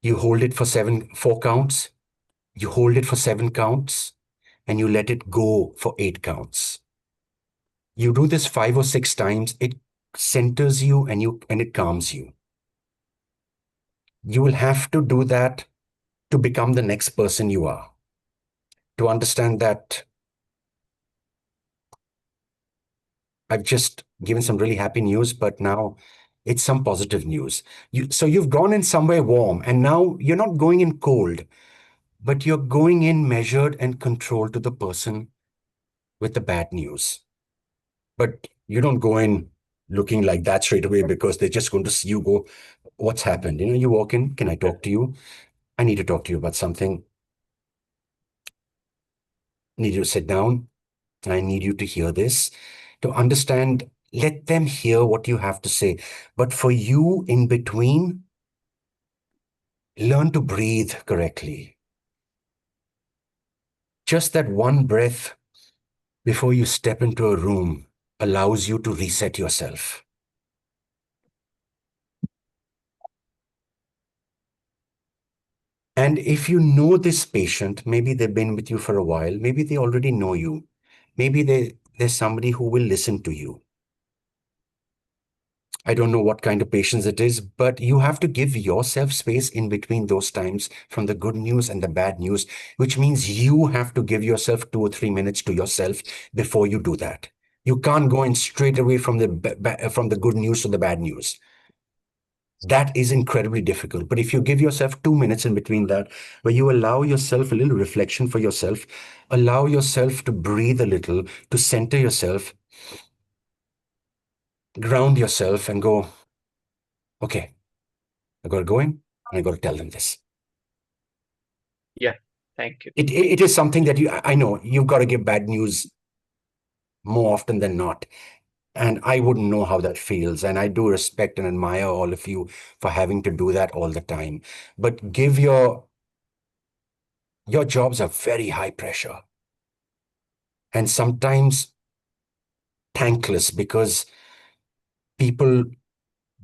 you hold it for 4 counts, you hold it for 7 counts, and you let it go for 8 counts. You do this 5 or 6 times, it centers you and it calms you. You will have to do that to become the next person you are. To understand that I've just given some really happy news, but now it's some positive news. So you've gone in somewhere warm, and now you're not going in cold, but you're going in measured and controlled to the person with the bad news. But you don't go in looking like that straight away because they're just going to see you go, what's happened? You walk in, can I talk to you? I need to talk to you about something. I need you to sit down. I need you to hear this. To understand, let them hear what you have to say. But for you in between, learn to breathe correctly. Just that one breath before you step into a room allows you to reset yourself. And if you know this patient, maybe they've been with you for a while, maybe they already know you, maybe there's somebody who will listen to you. I don't know what kind of patience it is, but you have to give yourself space in between those times from the good news and the bad news, which means you have to give yourself 2 or 3 minutes to yourself before you do that. You can't go in straight away from the good news to the bad news. That is incredibly difficult. But if you give yourself 2 minutes in between that, where you allow yourself a little reflection for yourself, allow yourself to breathe a little, to center yourself, ground yourself and go, okay, I got to go in and I got to tell them this. Yeah, thank you. It is something that I know you've got to give bad news more often than not. And I wouldn't know how that feels. And I do respect and admire all of you for having to do that all the time. But give your jobs are very high pressure and sometimes thankless because people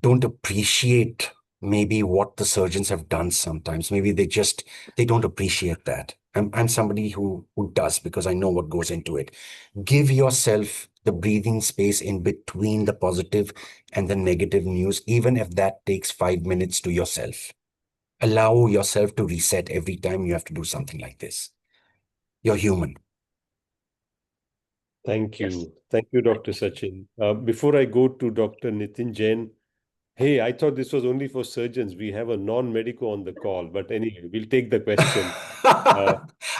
don't appreciate maybe what the surgeons have done sometimes. Maybe they don't appreciate that. I'm somebody who does because I know what goes into it. Give yourself the breathing space in between the positive and the negative news, even if that takes 5 minutes to yourself. Allow yourself to reset every time you have to do something like this. You're human. Thank Yes. you. Thank you, Dr. Sachin. Before I go to Dr. Nitin Jain, hey, I thought this was only for surgeons. We have a non-medico on the call, but anyway, we'll take the question.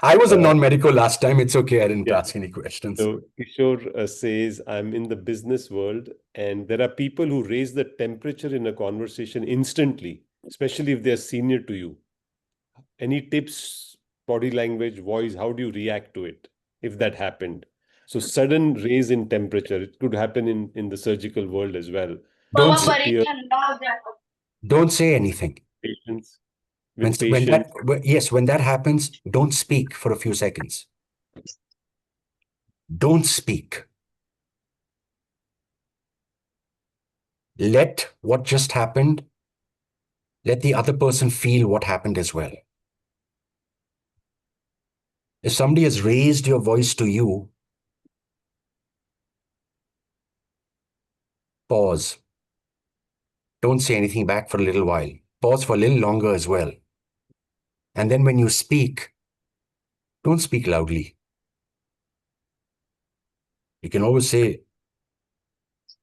I was a Uh, non-medical last time. It's okay. I didn't yeah. ask any questions. So Kishore says, I'm in the business world, and there are people who raise the temperature in a conversation instantly, especially if they're senior to you. Any tips, body language, voice, how do you react to it if that happened? So sudden raise in temperature, it could happen in the surgical world as well. Don't With say, your don't say anything. patients, When, with when patients. that, yes, when that happens, don't speak for a few seconds. Don't speak. Let what just happened, let the other person feel what happened as well. If somebody has raised your voice to you, pause. Don't say anything back for a little while. Pause for a little longer as well. And then when you speak, don't speak loudly. You can always say,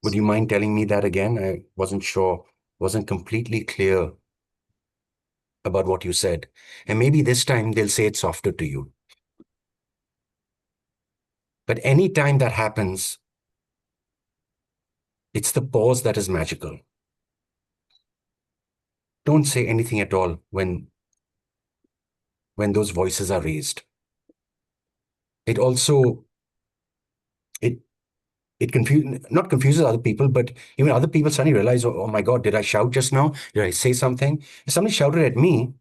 would you mind telling me that again? I wasn't sure, wasn't completely clear about what you said. And maybe this time they'll say it softer to you. But any time that happens, it's the pause that is magical. Don't say anything at all when those voices are raised. It also, it not confuses other people, but even other people suddenly realize, oh my God, did I shout just now? Did I say something? If somebody shouted at me,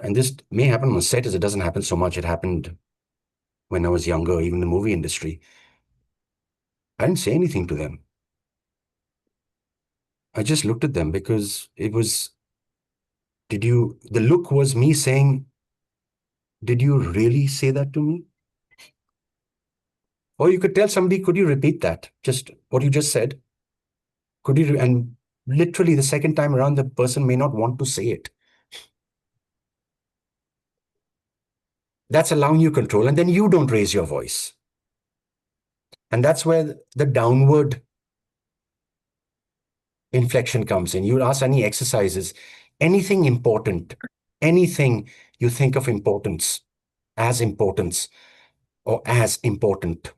and this may happen on set as it doesn't happen so much. It happened when I was younger, even in the movie industry. I didn't say anything to them. I just looked at them because the look was me saying, did you really say that to me? Or you could tell somebody, could you repeat that? Just what you just said. Could you, and literally the second time around, the person may not want to say it. That's allowing you control. And then you don't raise your voice. And that's where the downward inflection comes in. You ask any exercises, anything important, anything you think of importance, as importance, or as important.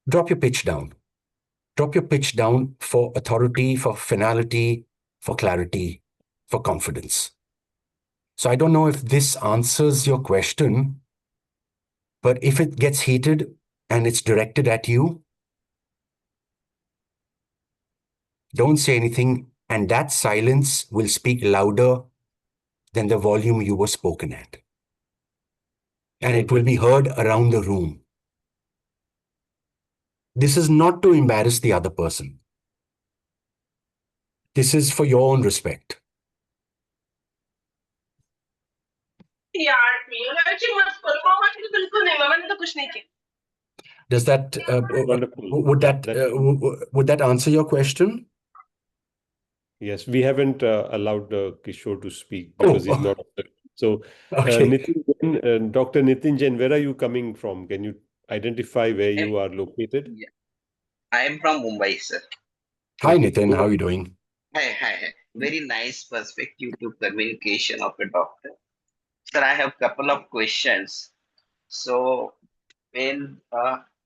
Drop your pitch down. Drop your pitch down for authority, for finality, for clarity, for confidence. So I don't know if this answers your question, but if it gets heated and it's directed at you, don't say anything, and that silence will speak louder than the volume you were spoken at. And it will be heard around the room. This is not to embarrass the other person. This is for your own respect. Does that Wonderful. would that answer your question? Yes, we haven't allowed Kishore to speak Oh, because he's not. So, okay. Nitin Jain, Dr. Nitin Jain, where are you coming from? Can you identify where you are located? Yeah. I am from Mumbai, sir. Hi, Okay, Nitin. go How are ahead. you doing? Hi. Very nice perspective to communication of a doctor. Sir, I have couple of questions. So, when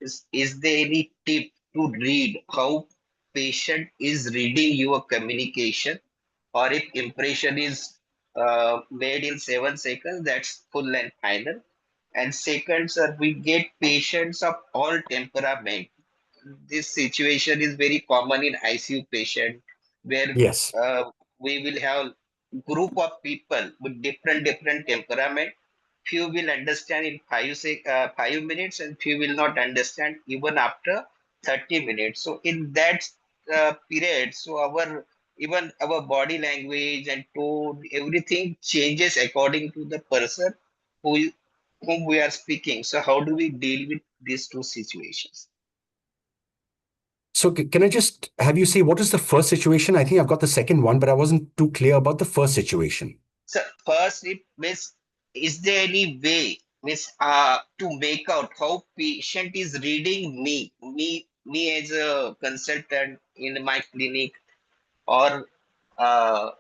is there any tip to read how patient is reading your communication, or if impression is made in 7 seconds, that's full and final. And second, sir, we get patients of all temperament. This situation is very common in ICU patient where Yes. we will have group of people with different temperament. Few will understand in 5 minutes, and few will not understand even after 30 minutes. So in that period, so our even our body language and tone, everything changes according to the person who whom we are speaking. So how do we deal with these two situations? So can I just have you say what is the first situation? I think I've got the second one, but I wasn't too clear about the first situation. So first, it means is there any way means to make out how patient is reading me as a consultant in my clinic, or uh,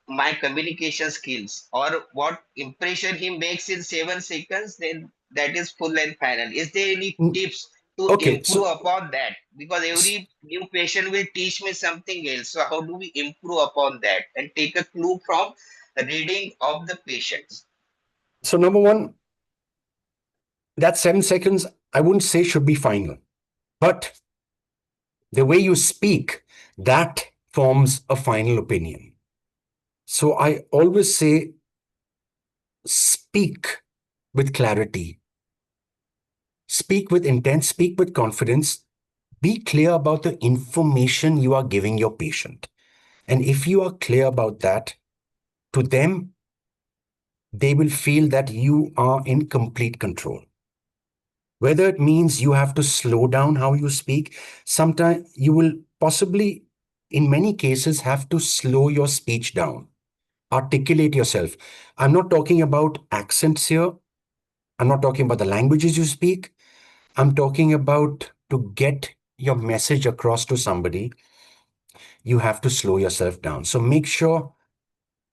my communication skills, or what impression he makes in 7 seconds, then that is full and final. Is there any Mm, tips to Okay, improve so upon that? Because s- every new patient will teach me something else. So how do we improve upon that and take a clue from reading of the patients? so number one, that 7 seconds, I wouldn't say should be final, but the way you speak, that forms a final opinion. So I always say speak with clarity, speak with intent, speak with confidence, be clear about the information you are giving your patient. And if you are clear about that, to them, they will feel that you are in complete control. Whether it means you have to slow down how you speak, sometimes you will possibly, in many cases, have to slow your speech down, articulate yourself. I'm not talking about accents here. I'm not talking about the languages you speak. I'm talking about to get your message across to somebody, you have to slow yourself down. So make sure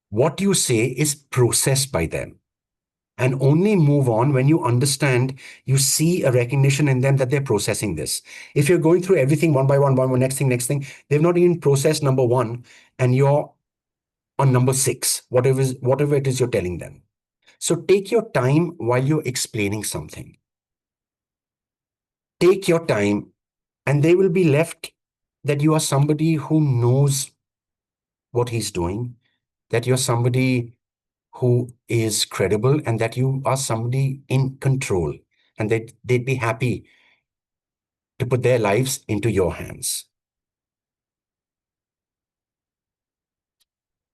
what you say is processed by them, and only move on when you understand, you see a recognition in them that they're processing this. If you're going through everything one by one, next thing, they've not even processed number one, and you're on number six, whatever it is you're telling them. So take your time while you're explaining something. Take your time, and they will be left that you are somebody who knows what he's doing, that you're somebody who is credible, and that you are somebody in control, and they'd be happy to put their lives into your hands.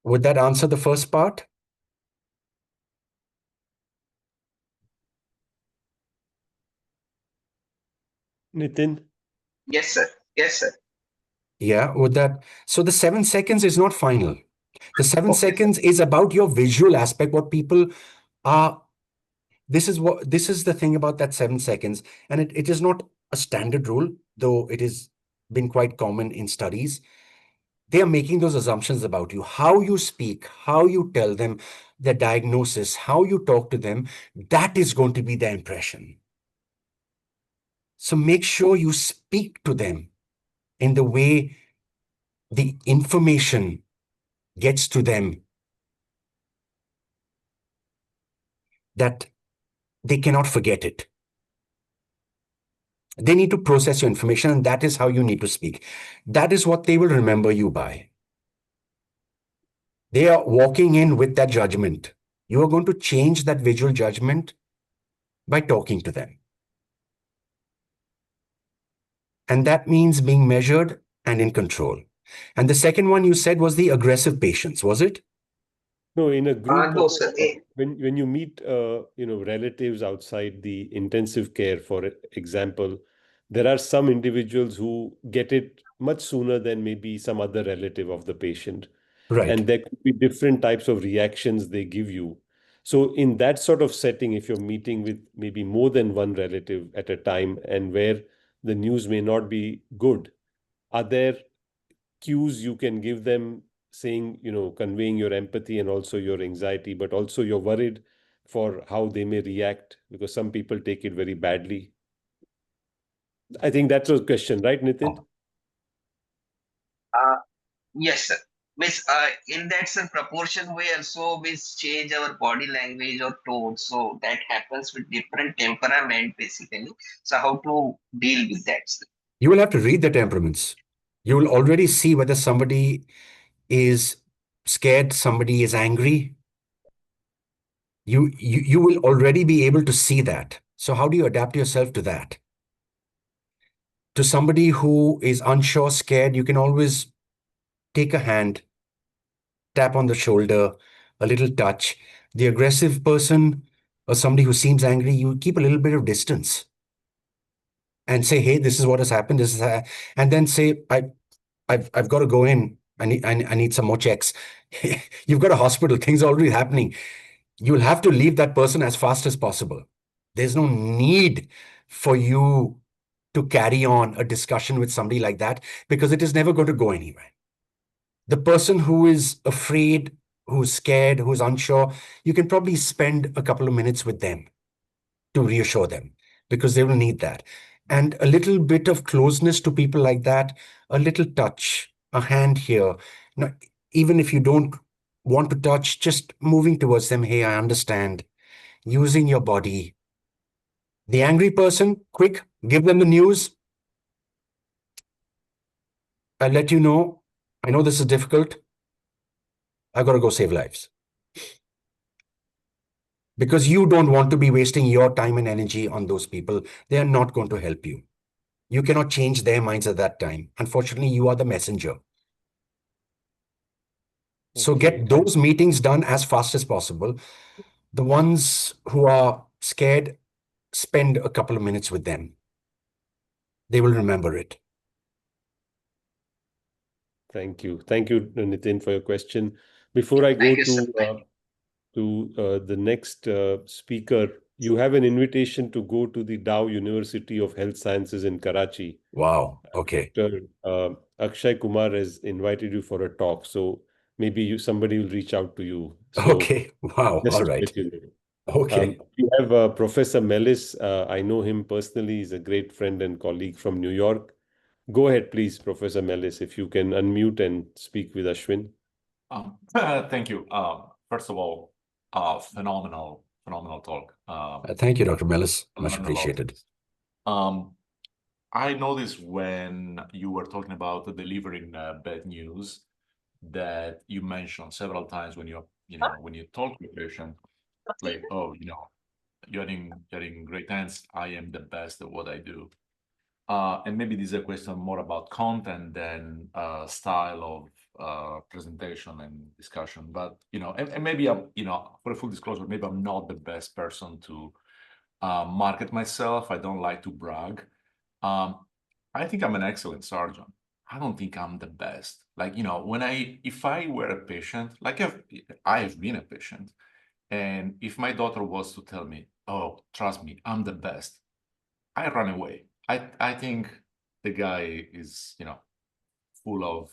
Would that answer the first part? Nitin? Yes, sir. Yes, sir. Yeah, would that? So the 7 seconds is not final. The seven Okay, sir. seconds is about your visual aspect, what people are. This is the thing about that 7 seconds, and it is not a standard rule, though it has been quite common in studies. They are making those assumptions about you. How you speak, how you tell them the diagnosis, how you talk to them, that is going to be their impression. So make sure you speak to them in the way the information gets to them, that they cannot forget it. They need to process your information, and that is how you need to speak. That is what they will remember you by. They are walking in with that judgment. You are going to change that visual judgment by talking to them. And that means being measured and in control. And the second one you said was the aggressive patients, was it? No, in a group No, of sir. when you meet relatives outside the intensive care, for example, there are some individuals who get it much sooner than maybe some other relative of the patient, Right. and there could be different types of reactions they give you. So in that sort of setting, if you're meeting with maybe more than one relative at a time and where the news may not be good, are there cues you can give them, saying, conveying your empathy and also your anxiety, but also you're worried for how they may react, because some people take it very badly. I think that's a question, right, Nitin? Yes, sir. Miss, in that sir, proportion we also miss change our body language or tone. So that happens with different temperament basically. So how to deal with that, sir? You will have to read the temperaments. You will already see whether somebody is scared, somebody is angry. You will already be able to see that. So how do you adapt yourself to that? To somebody who is unsure, scared, you can always take a hand, tap on the shoulder, a little touch. The aggressive person or somebody who seems angry, you keep a little bit of distance and say, "Hey, this is what has happened. This is," and then say, I've got to go in. I need some more checks." You've got a hospital. Things are already happening. You'll have to leave that person as fast as possible. There's no need for you to carry on a discussion with somebody like that, because it is never going to go anywhere. The person who is afraid, who's scared, who's unsure, you can probably spend a couple of minutes with them to reassure them, because they will need that. And a little bit of closeness to people like that, a little touch, a hand here. Now, even if you don't want to touch, just moving towards them. "Hey, I understand." Using your body. The angry person, quick, give them the news. "I'll let you know. I know this is difficult. I got to go save lives." Because you don't want to be wasting your time and energy on those people. They are not going to help you. You cannot change their minds at that time. Unfortunately, you are the messenger. So Okay. get those meetings done as fast as possible. The ones who are scared, spend a couple of minutes with them. They will remember it. Thank you. Thank you, Nitin, for your question. Before I go Thank you, sir. to the next speaker, you have an invitation to go to the Dow University of Health Sciences in Karachi. Wow. Okay. Dr. Akshay Kumar has invited you for a talk, so maybe somebody will reach out to you. So Okay. Wow. just All to right. let you know. Okay. We have Professor Mellis. I know him personally. He's a great friend and colleague from New York. Go ahead, please, Professor Mellis, if you can unmute and speak with Ashwin. Thank you. First of all, phenomenal talk. Thank you, Dr. Mellis. I Much learned a lot. appreciated. I noticed when you were talking about delivering bad news that you mentioned several times when when you talk to a patient, like, "Oh, you're in great hands. I am the best at what I do." And maybe this is a question more about content than style of presentation and discussion. But and maybe I'm, for a full disclosure, maybe I'm not the best person to market myself. I don't like to brag. I think I'm an excellent surgeon. I don't think I'm the best. Like, if I were a patient, like I have been a patient, and if my daughter was to tell me, "Oh, trust me, I'm the best," I run away. I think the guy is, full of,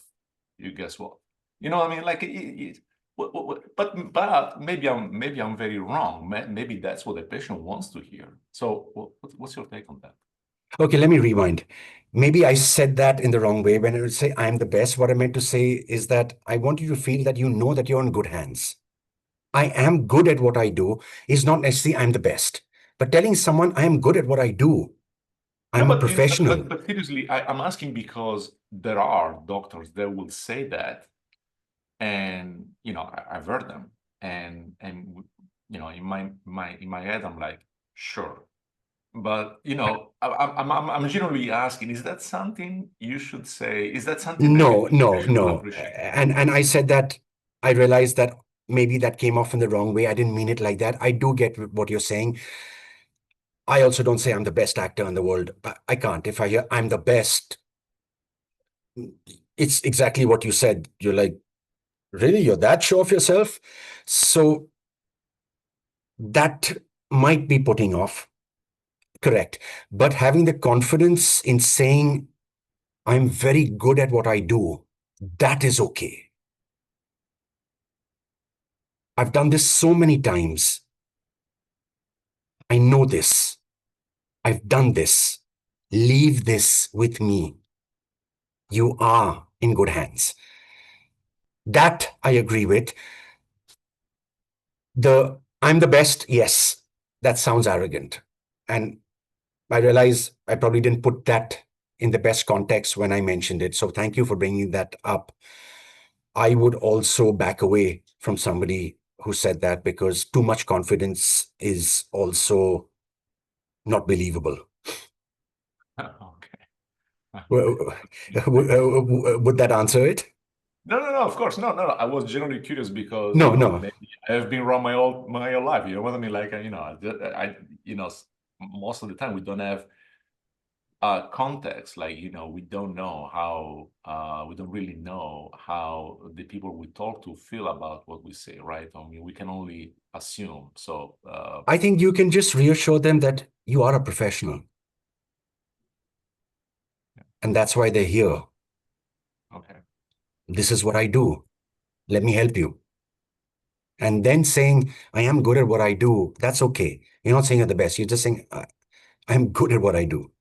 you guess what? You know what I mean? Like, but maybe I'm very wrong. Maybe that's what the patient wants to hear. So what's your take on that? Okay, let me rewind. Maybe I said that in the wrong way. When I would say I'm the best, what I meant to say is that I want you to feel that you know that you're in good hands. I am good at what I do is not necessarily I'm the best. But telling someone I am good at what I do, I'm No, a professional. but seriously, I'm asking because there are doctors that will say that, and I've heard them, and in my head I'm like, sure, but I'm generally asking, is that something you should say? Is that something that No, the no, patient will no. appreciate? And I said that I realized that maybe that came off in the wrong way. I didn't mean it like that. I do get what you're saying. I also don't say I'm the best actor in the world. I can't. If I hear I'm the best, it's exactly what you said. You're like, really? You're that sure of yourself? So that might be putting off. Correct. But having the confidence in saying, I'm very good at what I do, That is okay. I've done this so many times. I know this. I've done this. Leave this with me. You are in good hands. That I agree with. I'm the best, yes, that sounds arrogant. And I realize I probably didn't put that in the best context when I mentioned it. So thank you for bringing that up. I would also back away from somebody who said that, because too much confidence is also not believable. Okay. Would that answer it? No, of course, no. I was genuinely curious because No, maybe I have been wrong my whole life. You know what I mean? Like, most of the time we don't have context. Like, we don't know how we don't really know how the people we talk to feel about what we say, right? I mean, we can only assume. So I think you can just reassure them that you are a professional. And that's why they're here. Okay. This is what I do. Let me help you. And then saying, I am good at what I do, that's okay. You're not saying you're the best. You're just saying, I'm good at what I do.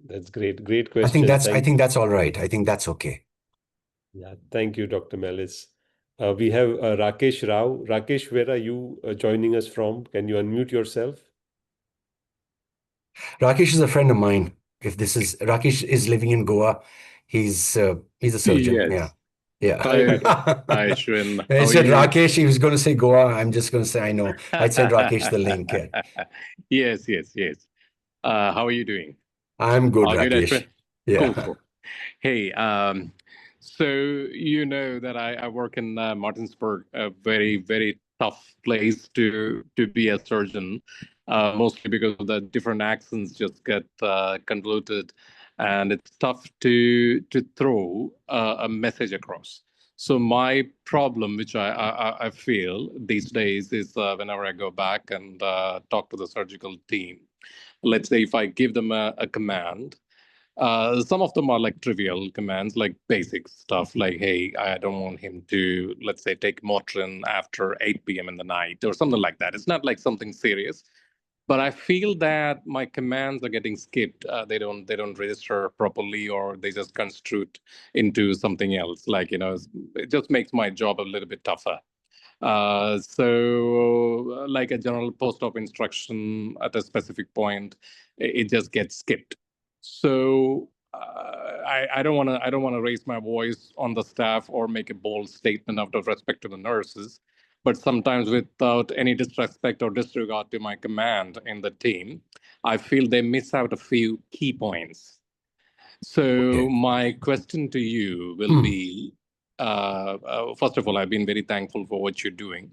That's great. Great question. I think that's all right. I think that's okay. Yeah, thank you, Dr. Mellis. We have Rakesh Rao. Rakesh, where are you joining us from? Can you unmute yourself? Rakesh is a friend of mine. Rakesh is living in Goa. He's a surgeon. Yes. Yeah. Hi, Ashwin. I How are said you? Rakesh, he was going to say Goa. I'm just going to say, I know. I said Rakesh the link. Yeah. Yes. How are you doing? I'm good, All good, Rakesh. Ashwin? Yeah. Cool. Hey, so you know that I work in Martinsburg, a very, very tough place to be a surgeon, mostly because of the different accents just get convoluted, and it's tough to throw a message across. So my problem, which I feel these days, is whenever I go back and talk to the surgical team, let's say if I give them a command, some of them are like trivial commands, like basic stuff, like, hey, I don't want him to, let's say, take Motrin after 8 p.m. in the night or something like that. It's not like something serious. But I feel that my commands are getting skipped. They don't register properly, or they just construed into something else. Like, it just makes my job a little bit tougher. So, like a general post-op instruction at a specific point, it just gets skipped. So I don't want to raise my voice on the staff or make a bold statement out of respect to the nurses. But sometimes, without any disrespect or disregard to my command in the team, I feel they miss out a few key points. So my question to you will be, first of all, I've been very thankful for what you're doing.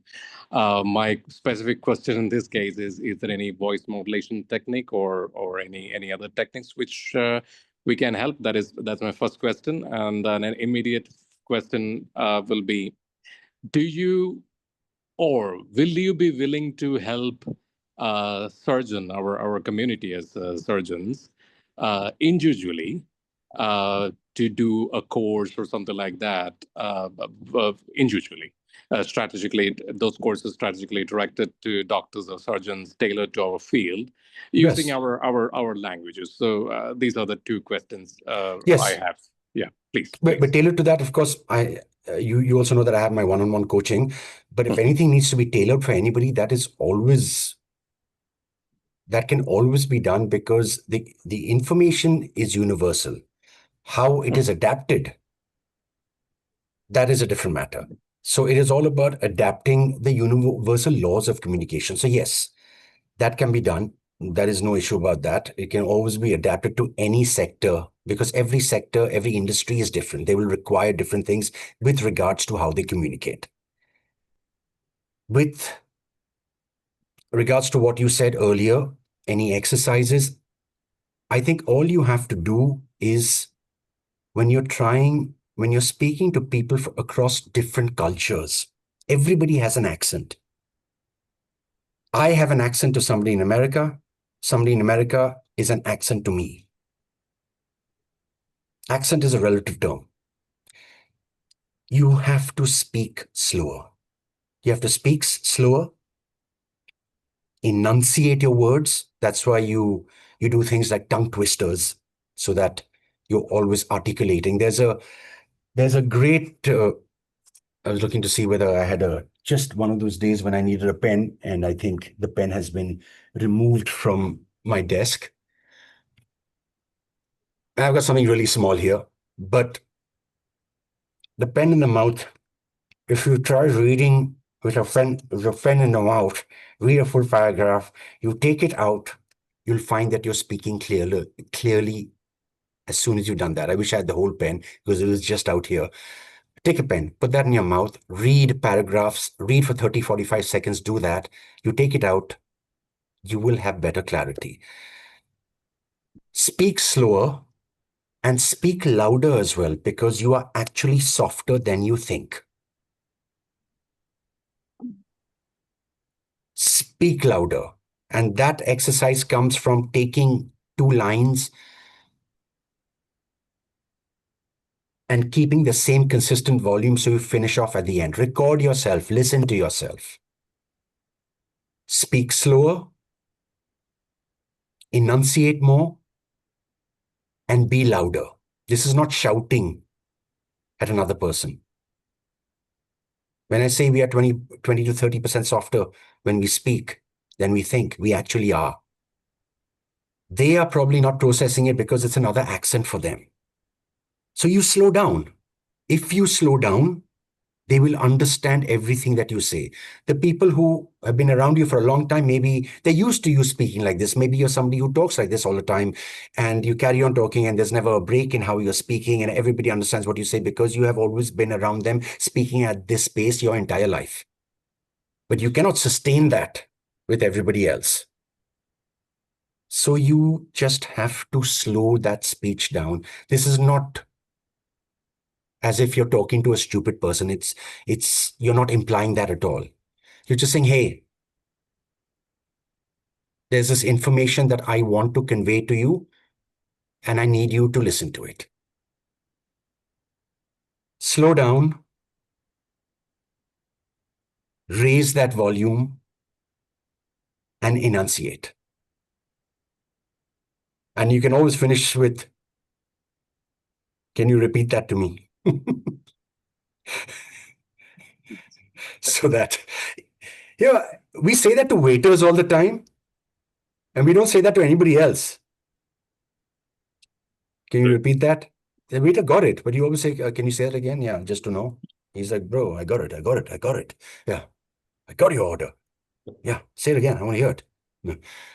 My specific question in this case is there any voice modulation technique or any other techniques which we can help? That's my first question. And then an immediate question will be, do you or will you be willing to help our community as surgeons, individually, to do a course or something like that, individually, strategically, those courses strategically directed to doctors or surgeons, tailored to our field, using Yes. our languages? So these are the two questions Yes. I have. Yeah, please. But tailored to that, of course, you also know that I have my one-on-one coaching. But if anything needs to be tailored for anybody, that can always be done, because the information is universal. How it is adapted, that is a different matter. So it is all about adapting the universal laws of communication. So yes, that can be done. There is no issue about that. It can always be adapted to any sector, because every sector, every industry is different. They will require different things with regards to how they communicate. With regards to what you said earlier, any exercises, I think all you have to do is, when you're speaking to people across different cultures, everybody has an accent. I have an accent to somebody in America. Somebody in America is an accent to me. Accent is a relative term. You have to speak slower. You have to speak slower, enunciate your words. That's why you do things like tongue twisters, so that you're always articulating. There's a great I was looking to see whether I had just one of those days when I needed a pen, and I think the pen has been removed from my desk. I've got something really small here, but the pen in the mouth, if you try reading with a pen in the mouth, read a full paragraph, you take it out, you'll find that you're speaking clearly as soon as you've done that. I wish I had the whole pen because it was just out here. Take a pen, put that in your mouth, read paragraphs, read for 30, 45 seconds, do that. You take it out, you will have better clarity. Speak slower and speak louder as well, because you are actually softer than you think. Speak louder. And that exercise comes from taking 2 lines and keeping the same consistent volume so you finish off at the end. Record yourself, listen to yourself. Speak slower, enunciate more, and be louder. This is not shouting at another person. When I say we are 20 to 30% softer when we speak than we think, we actually are. They are probably not processing it because it's another accent for them. So you slow down. If you slow down, they will understand everything that you say. The people who have been around you for a long time, maybe they're used to you speaking like this. Maybe you're somebody who talks like this all the time, and you carry on talking, and there's never a break in how you're speaking, and everybody understands what you say because you have always been around them speaking at this pace your entire life. But you cannot sustain that with everybody else. So you just have to slow that speech down. This is not as if you're talking to a stupid person. You're not implying that at all. You're just saying, hey, there's this information that I want to convey to you, and I need you to listen to it. Slow down, raise that volume, and enunciate. And you can always finish with, can you repeat that to me? So that, we say that to waiters all the time, and we don't say that to anybody else. Can you repeat that? The waiter got it, but you always say, can you say it again? Yeah, just to know. He's like, bro, I got it. Yeah, I got your order. Yeah, say it again. I want to hear it.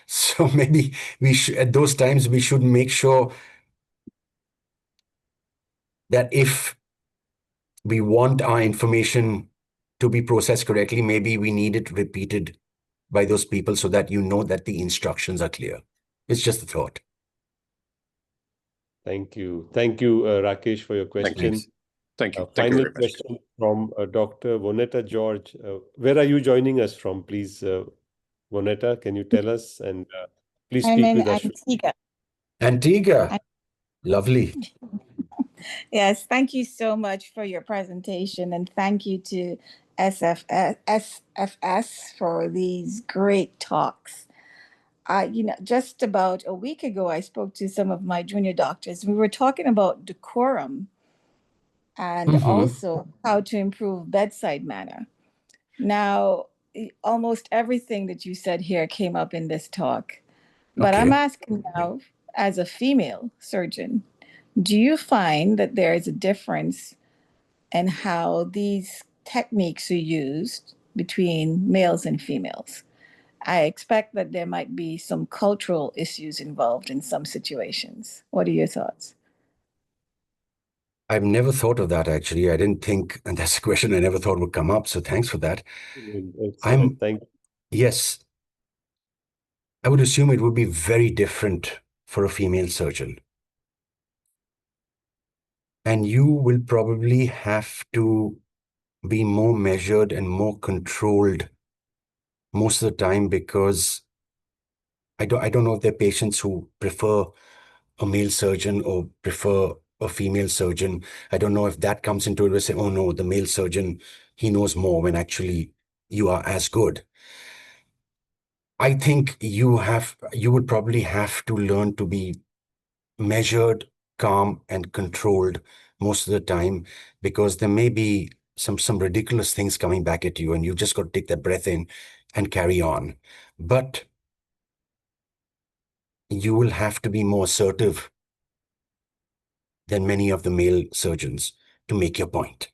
So maybe we should, at those times, we should make sure that if we want our information to be processed correctly, maybe we need it repeated by those people so that you know that the instructions are clear. It's just a thought. Thank you. Thank you, Rakesh, for your question. Thank you. Final Very much. question from Dr. Vonetta George. Where are you joining us from, please? Vonetta, can you tell us? And please I'm speak in with Ashwin. Antigua. Lovely. Yes, thank you so much for your presentation, and thank you to SFS for these great talks. Just about a week ago, I spoke to some of my junior doctors. We were talking about decorum and also how to improve bedside manner. Now, almost everything that you said here came up in this talk, but I'm asking now, as a female surgeon, do you find that there is a difference in how these techniques are used between males and females? I expect that there might be some cultural issues involved in some situations. What are your thoughts? I've never thought of that, actually. I didn't think, and that's a question I never thought would come up. So thanks for that. Thank you. Yes, I would assume it would be very different for a female surgeon. And you will probably have to be more measured and more controlled most of the time, because I don't know if there are patients who prefer a male surgeon or prefer a female surgeon. I don't know if that comes into it. We say, oh no, the male surgeon, he knows more, when actually you are as good. I think you would probably have to learn to be measured, calm, and controlled most of the time, because there may be some ridiculous things coming back at you, and you just got to take that breath in and carry on. But you will have to be more assertive than many of the male surgeons to make your point.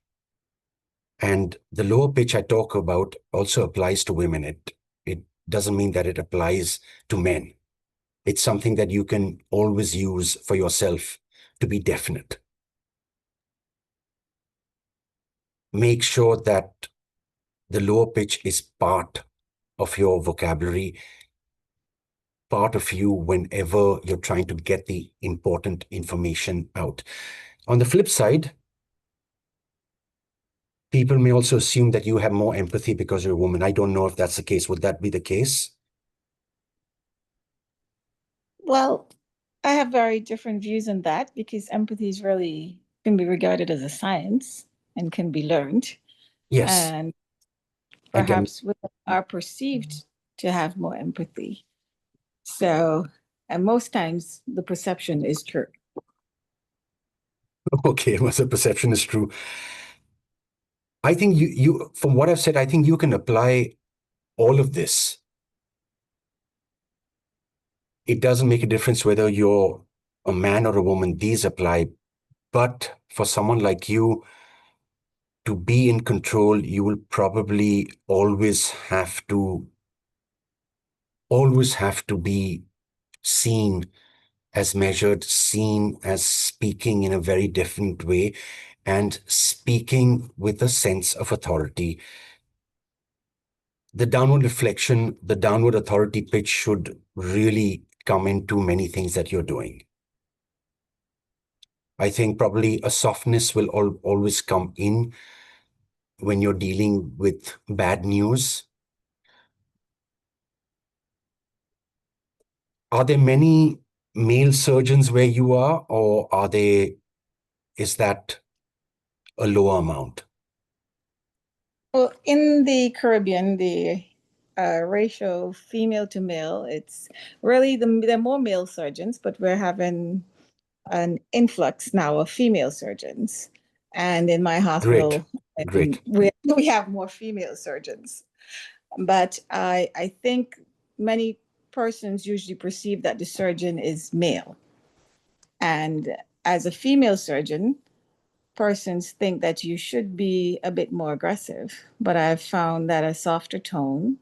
And the lower pitch I talk about also applies to women. It doesn't mean that it applies to men. It's something that you can always use for yourself to be definite. Make sure that the lower pitch is part of your vocabulary, part of you whenever you're trying to get the important information out. On the flip side, people may also assume that you have more empathy because you're a woman. I don't know if that's the case. Would that be the case? Well, I have very different views on that, because empathy is really can be regarded as a science and can be learned. Yes. And perhaps women are perceived to have more empathy. So, and most times the perception is true. Okay, well, the perception is true. I think you, from what I've said, I think you can apply all of this. It doesn't make a difference whether you're a man or a woman, these apply. But for someone like you to be in control, you will probably always have to be seen as measured, seen as speaking in a very different way, and speaking with a sense of authority. The downward reflection, the downward authority pitch should really come into many things that you're doing. I think probably a softness will always come in when you're dealing with bad news. Are there many male surgeons where you are, or is that a lower amount? Well, in the Caribbean, the ratio female to male, it's really there are more male surgeons, but we're having an influx now of female surgeons. And in my hospital, Great. we have more female surgeons. But I think many persons usually perceive that the surgeon is male. And as a female surgeon, persons think that you should be a bit more aggressive. But I've found that a softer tone,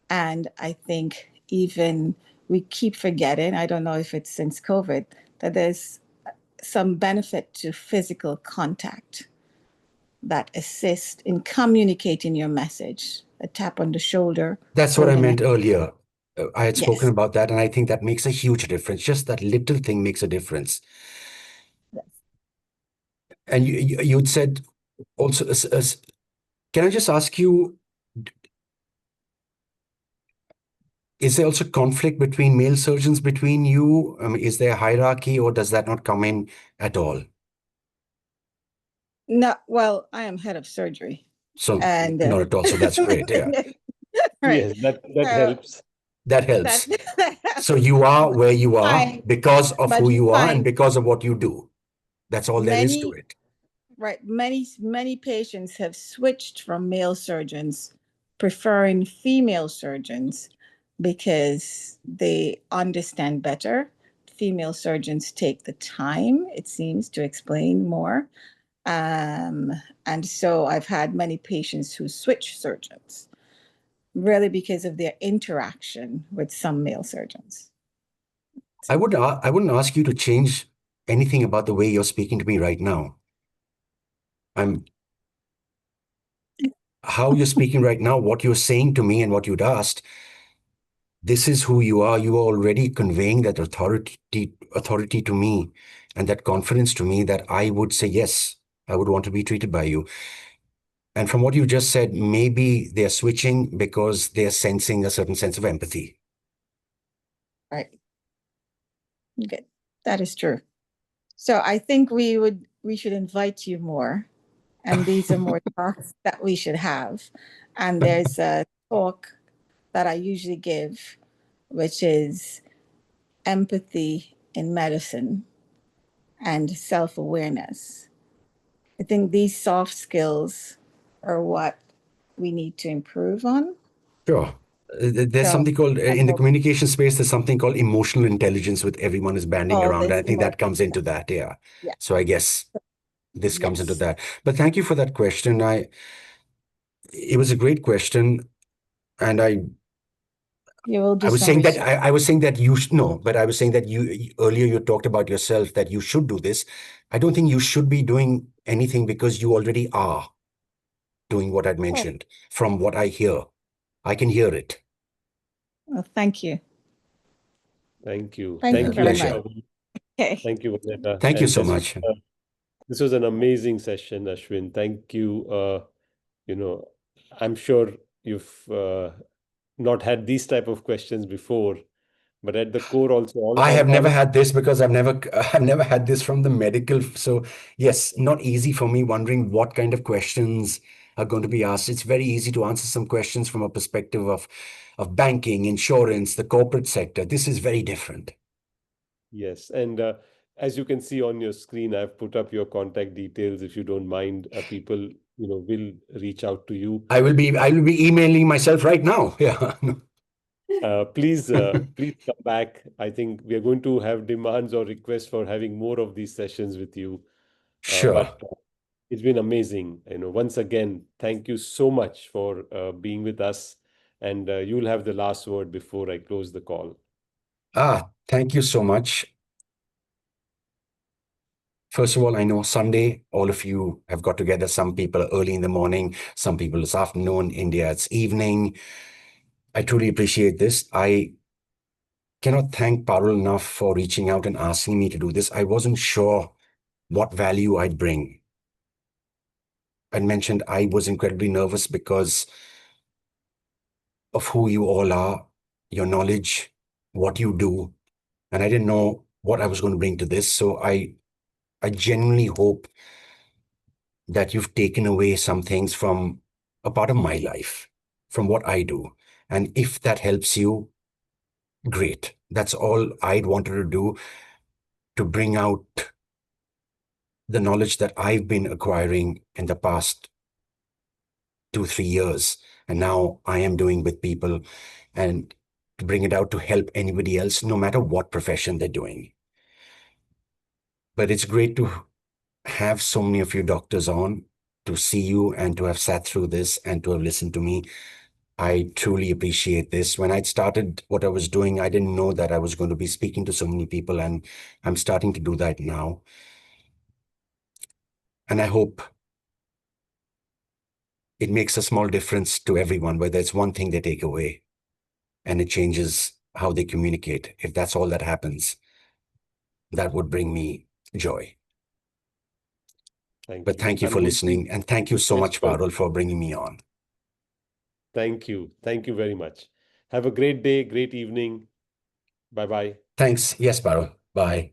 and I think even we keep forgetting, I don't know if it's since COVID, that there's some benefit to physical contact that assist in communicating your message. A tap on the shoulder. That's what I meant earlier. I had spoken about that, and I think that makes a huge difference. Just that little thing makes a difference. Yes. And you'd said also, can I just ask you, is there also conflict between male surgeons between you? I mean, is there a hierarchy, or does that not come in at all? No, well, I am head of surgery. So and not at all. So that's great. Yeah. Right. Yes, that helps. That helps. So you are where you are because of who you are and because of what you do. That's all there is to it. Right. Many patients have switched from male surgeons, preferring female surgeons because they understand better. Female surgeons take the time, it seems, to explain more. And so I've had many patients who switch surgeons, really because of their interaction with some male surgeons. I wouldn't ask you to change anything about the way you're speaking to me right now. How you're speaking right now, what you're saying to me and what you'd asked, this is who you are. You are already conveying that authority to me and that confidence to me that I would say, yes, I would want to be treated by you. And from what you just said, maybe they're switching because they're sensing a certain sense of empathy. Right. Good. That is true. So I think we should invite you more. And these are more talks that we should have. And there's a talk that I usually give, which is empathy in medicine and self-awareness. I think these soft skills are what we need to improve on. Sure. There's So something called, I in the hope communication space, there's something called emotional intelligence, which everyone is banding all around. this I think that comes into that. Yeah. Yeah. So I guess this comes into Yes. that. But thank you for that question. It was a great question. And You will do I was some saying that research. I was saying that you no, but I was saying that you earlier you talked about yourself that you should do this. I don't think you should be doing anything because you already are doing what I'd mentioned. From what I hear, I can hear it. Well, thank you. Thank you. Thank you very Pleasure. much. Okay. Thank you, Vanessa. Thank you And so much. this was an amazing session, Ashwin. Thank you. You know, I'm sure you've not had these type of questions before, but at the core also I have all never of had this because I've never had this from the medical. So yes, not easy for me wondering what kind of questions are going to be asked. It's very easy to answer some questions from a perspective of banking, insurance, the corporate sector. This is very different. Yes, and as you can see on your screen, I've put up your contact details. If you don't mind, people will reach out to you. I will be emailing myself right now. Yeah. Please come back. I think we are going to have demands or requests for having more of these sessions with you. Sure. But it's been amazing. Once again, thank you so much for being with us. And you'll have the last word before I close the call. Thank you so much. First of all, I know Sunday, all of you have got together. Some people early in the morning, some people this afternoon. India, it's evening. I truly appreciate this. I cannot thank Parul enough for reaching out and asking me to do this. I wasn't sure what value I'd bring. I mentioned I was incredibly nervous because of who you all are, your knowledge, what you do, and I didn't know what I was going to bring to this. So I genuinely hope that you've taken away some things from a part of my life, from what I do. And if that helps you, great. That's all I'd wanted to do, to bring out the knowledge that I've been acquiring in the past 2-3 years. And now I am doing with people, and to bring it out to help anybody else, no matter what profession they're doing. But it's great to have so many of you doctors on, to see you and to have sat through this and to have listened to me. I truly appreciate this. When I started what I was doing, I didn't know that I was going to be speaking to so many people, and I'm starting to do that now. And I hope it makes a small difference to everyone, whether it's one thing they take away and it changes how they communicate. If that's all that happens, that would bring me joy. But thank you for listening. And thank you so much, Parul, for bringing me on. Thank you. Thank you very much. Have a great day, great evening. Bye-bye. Thanks. Yes, Parul. Bye.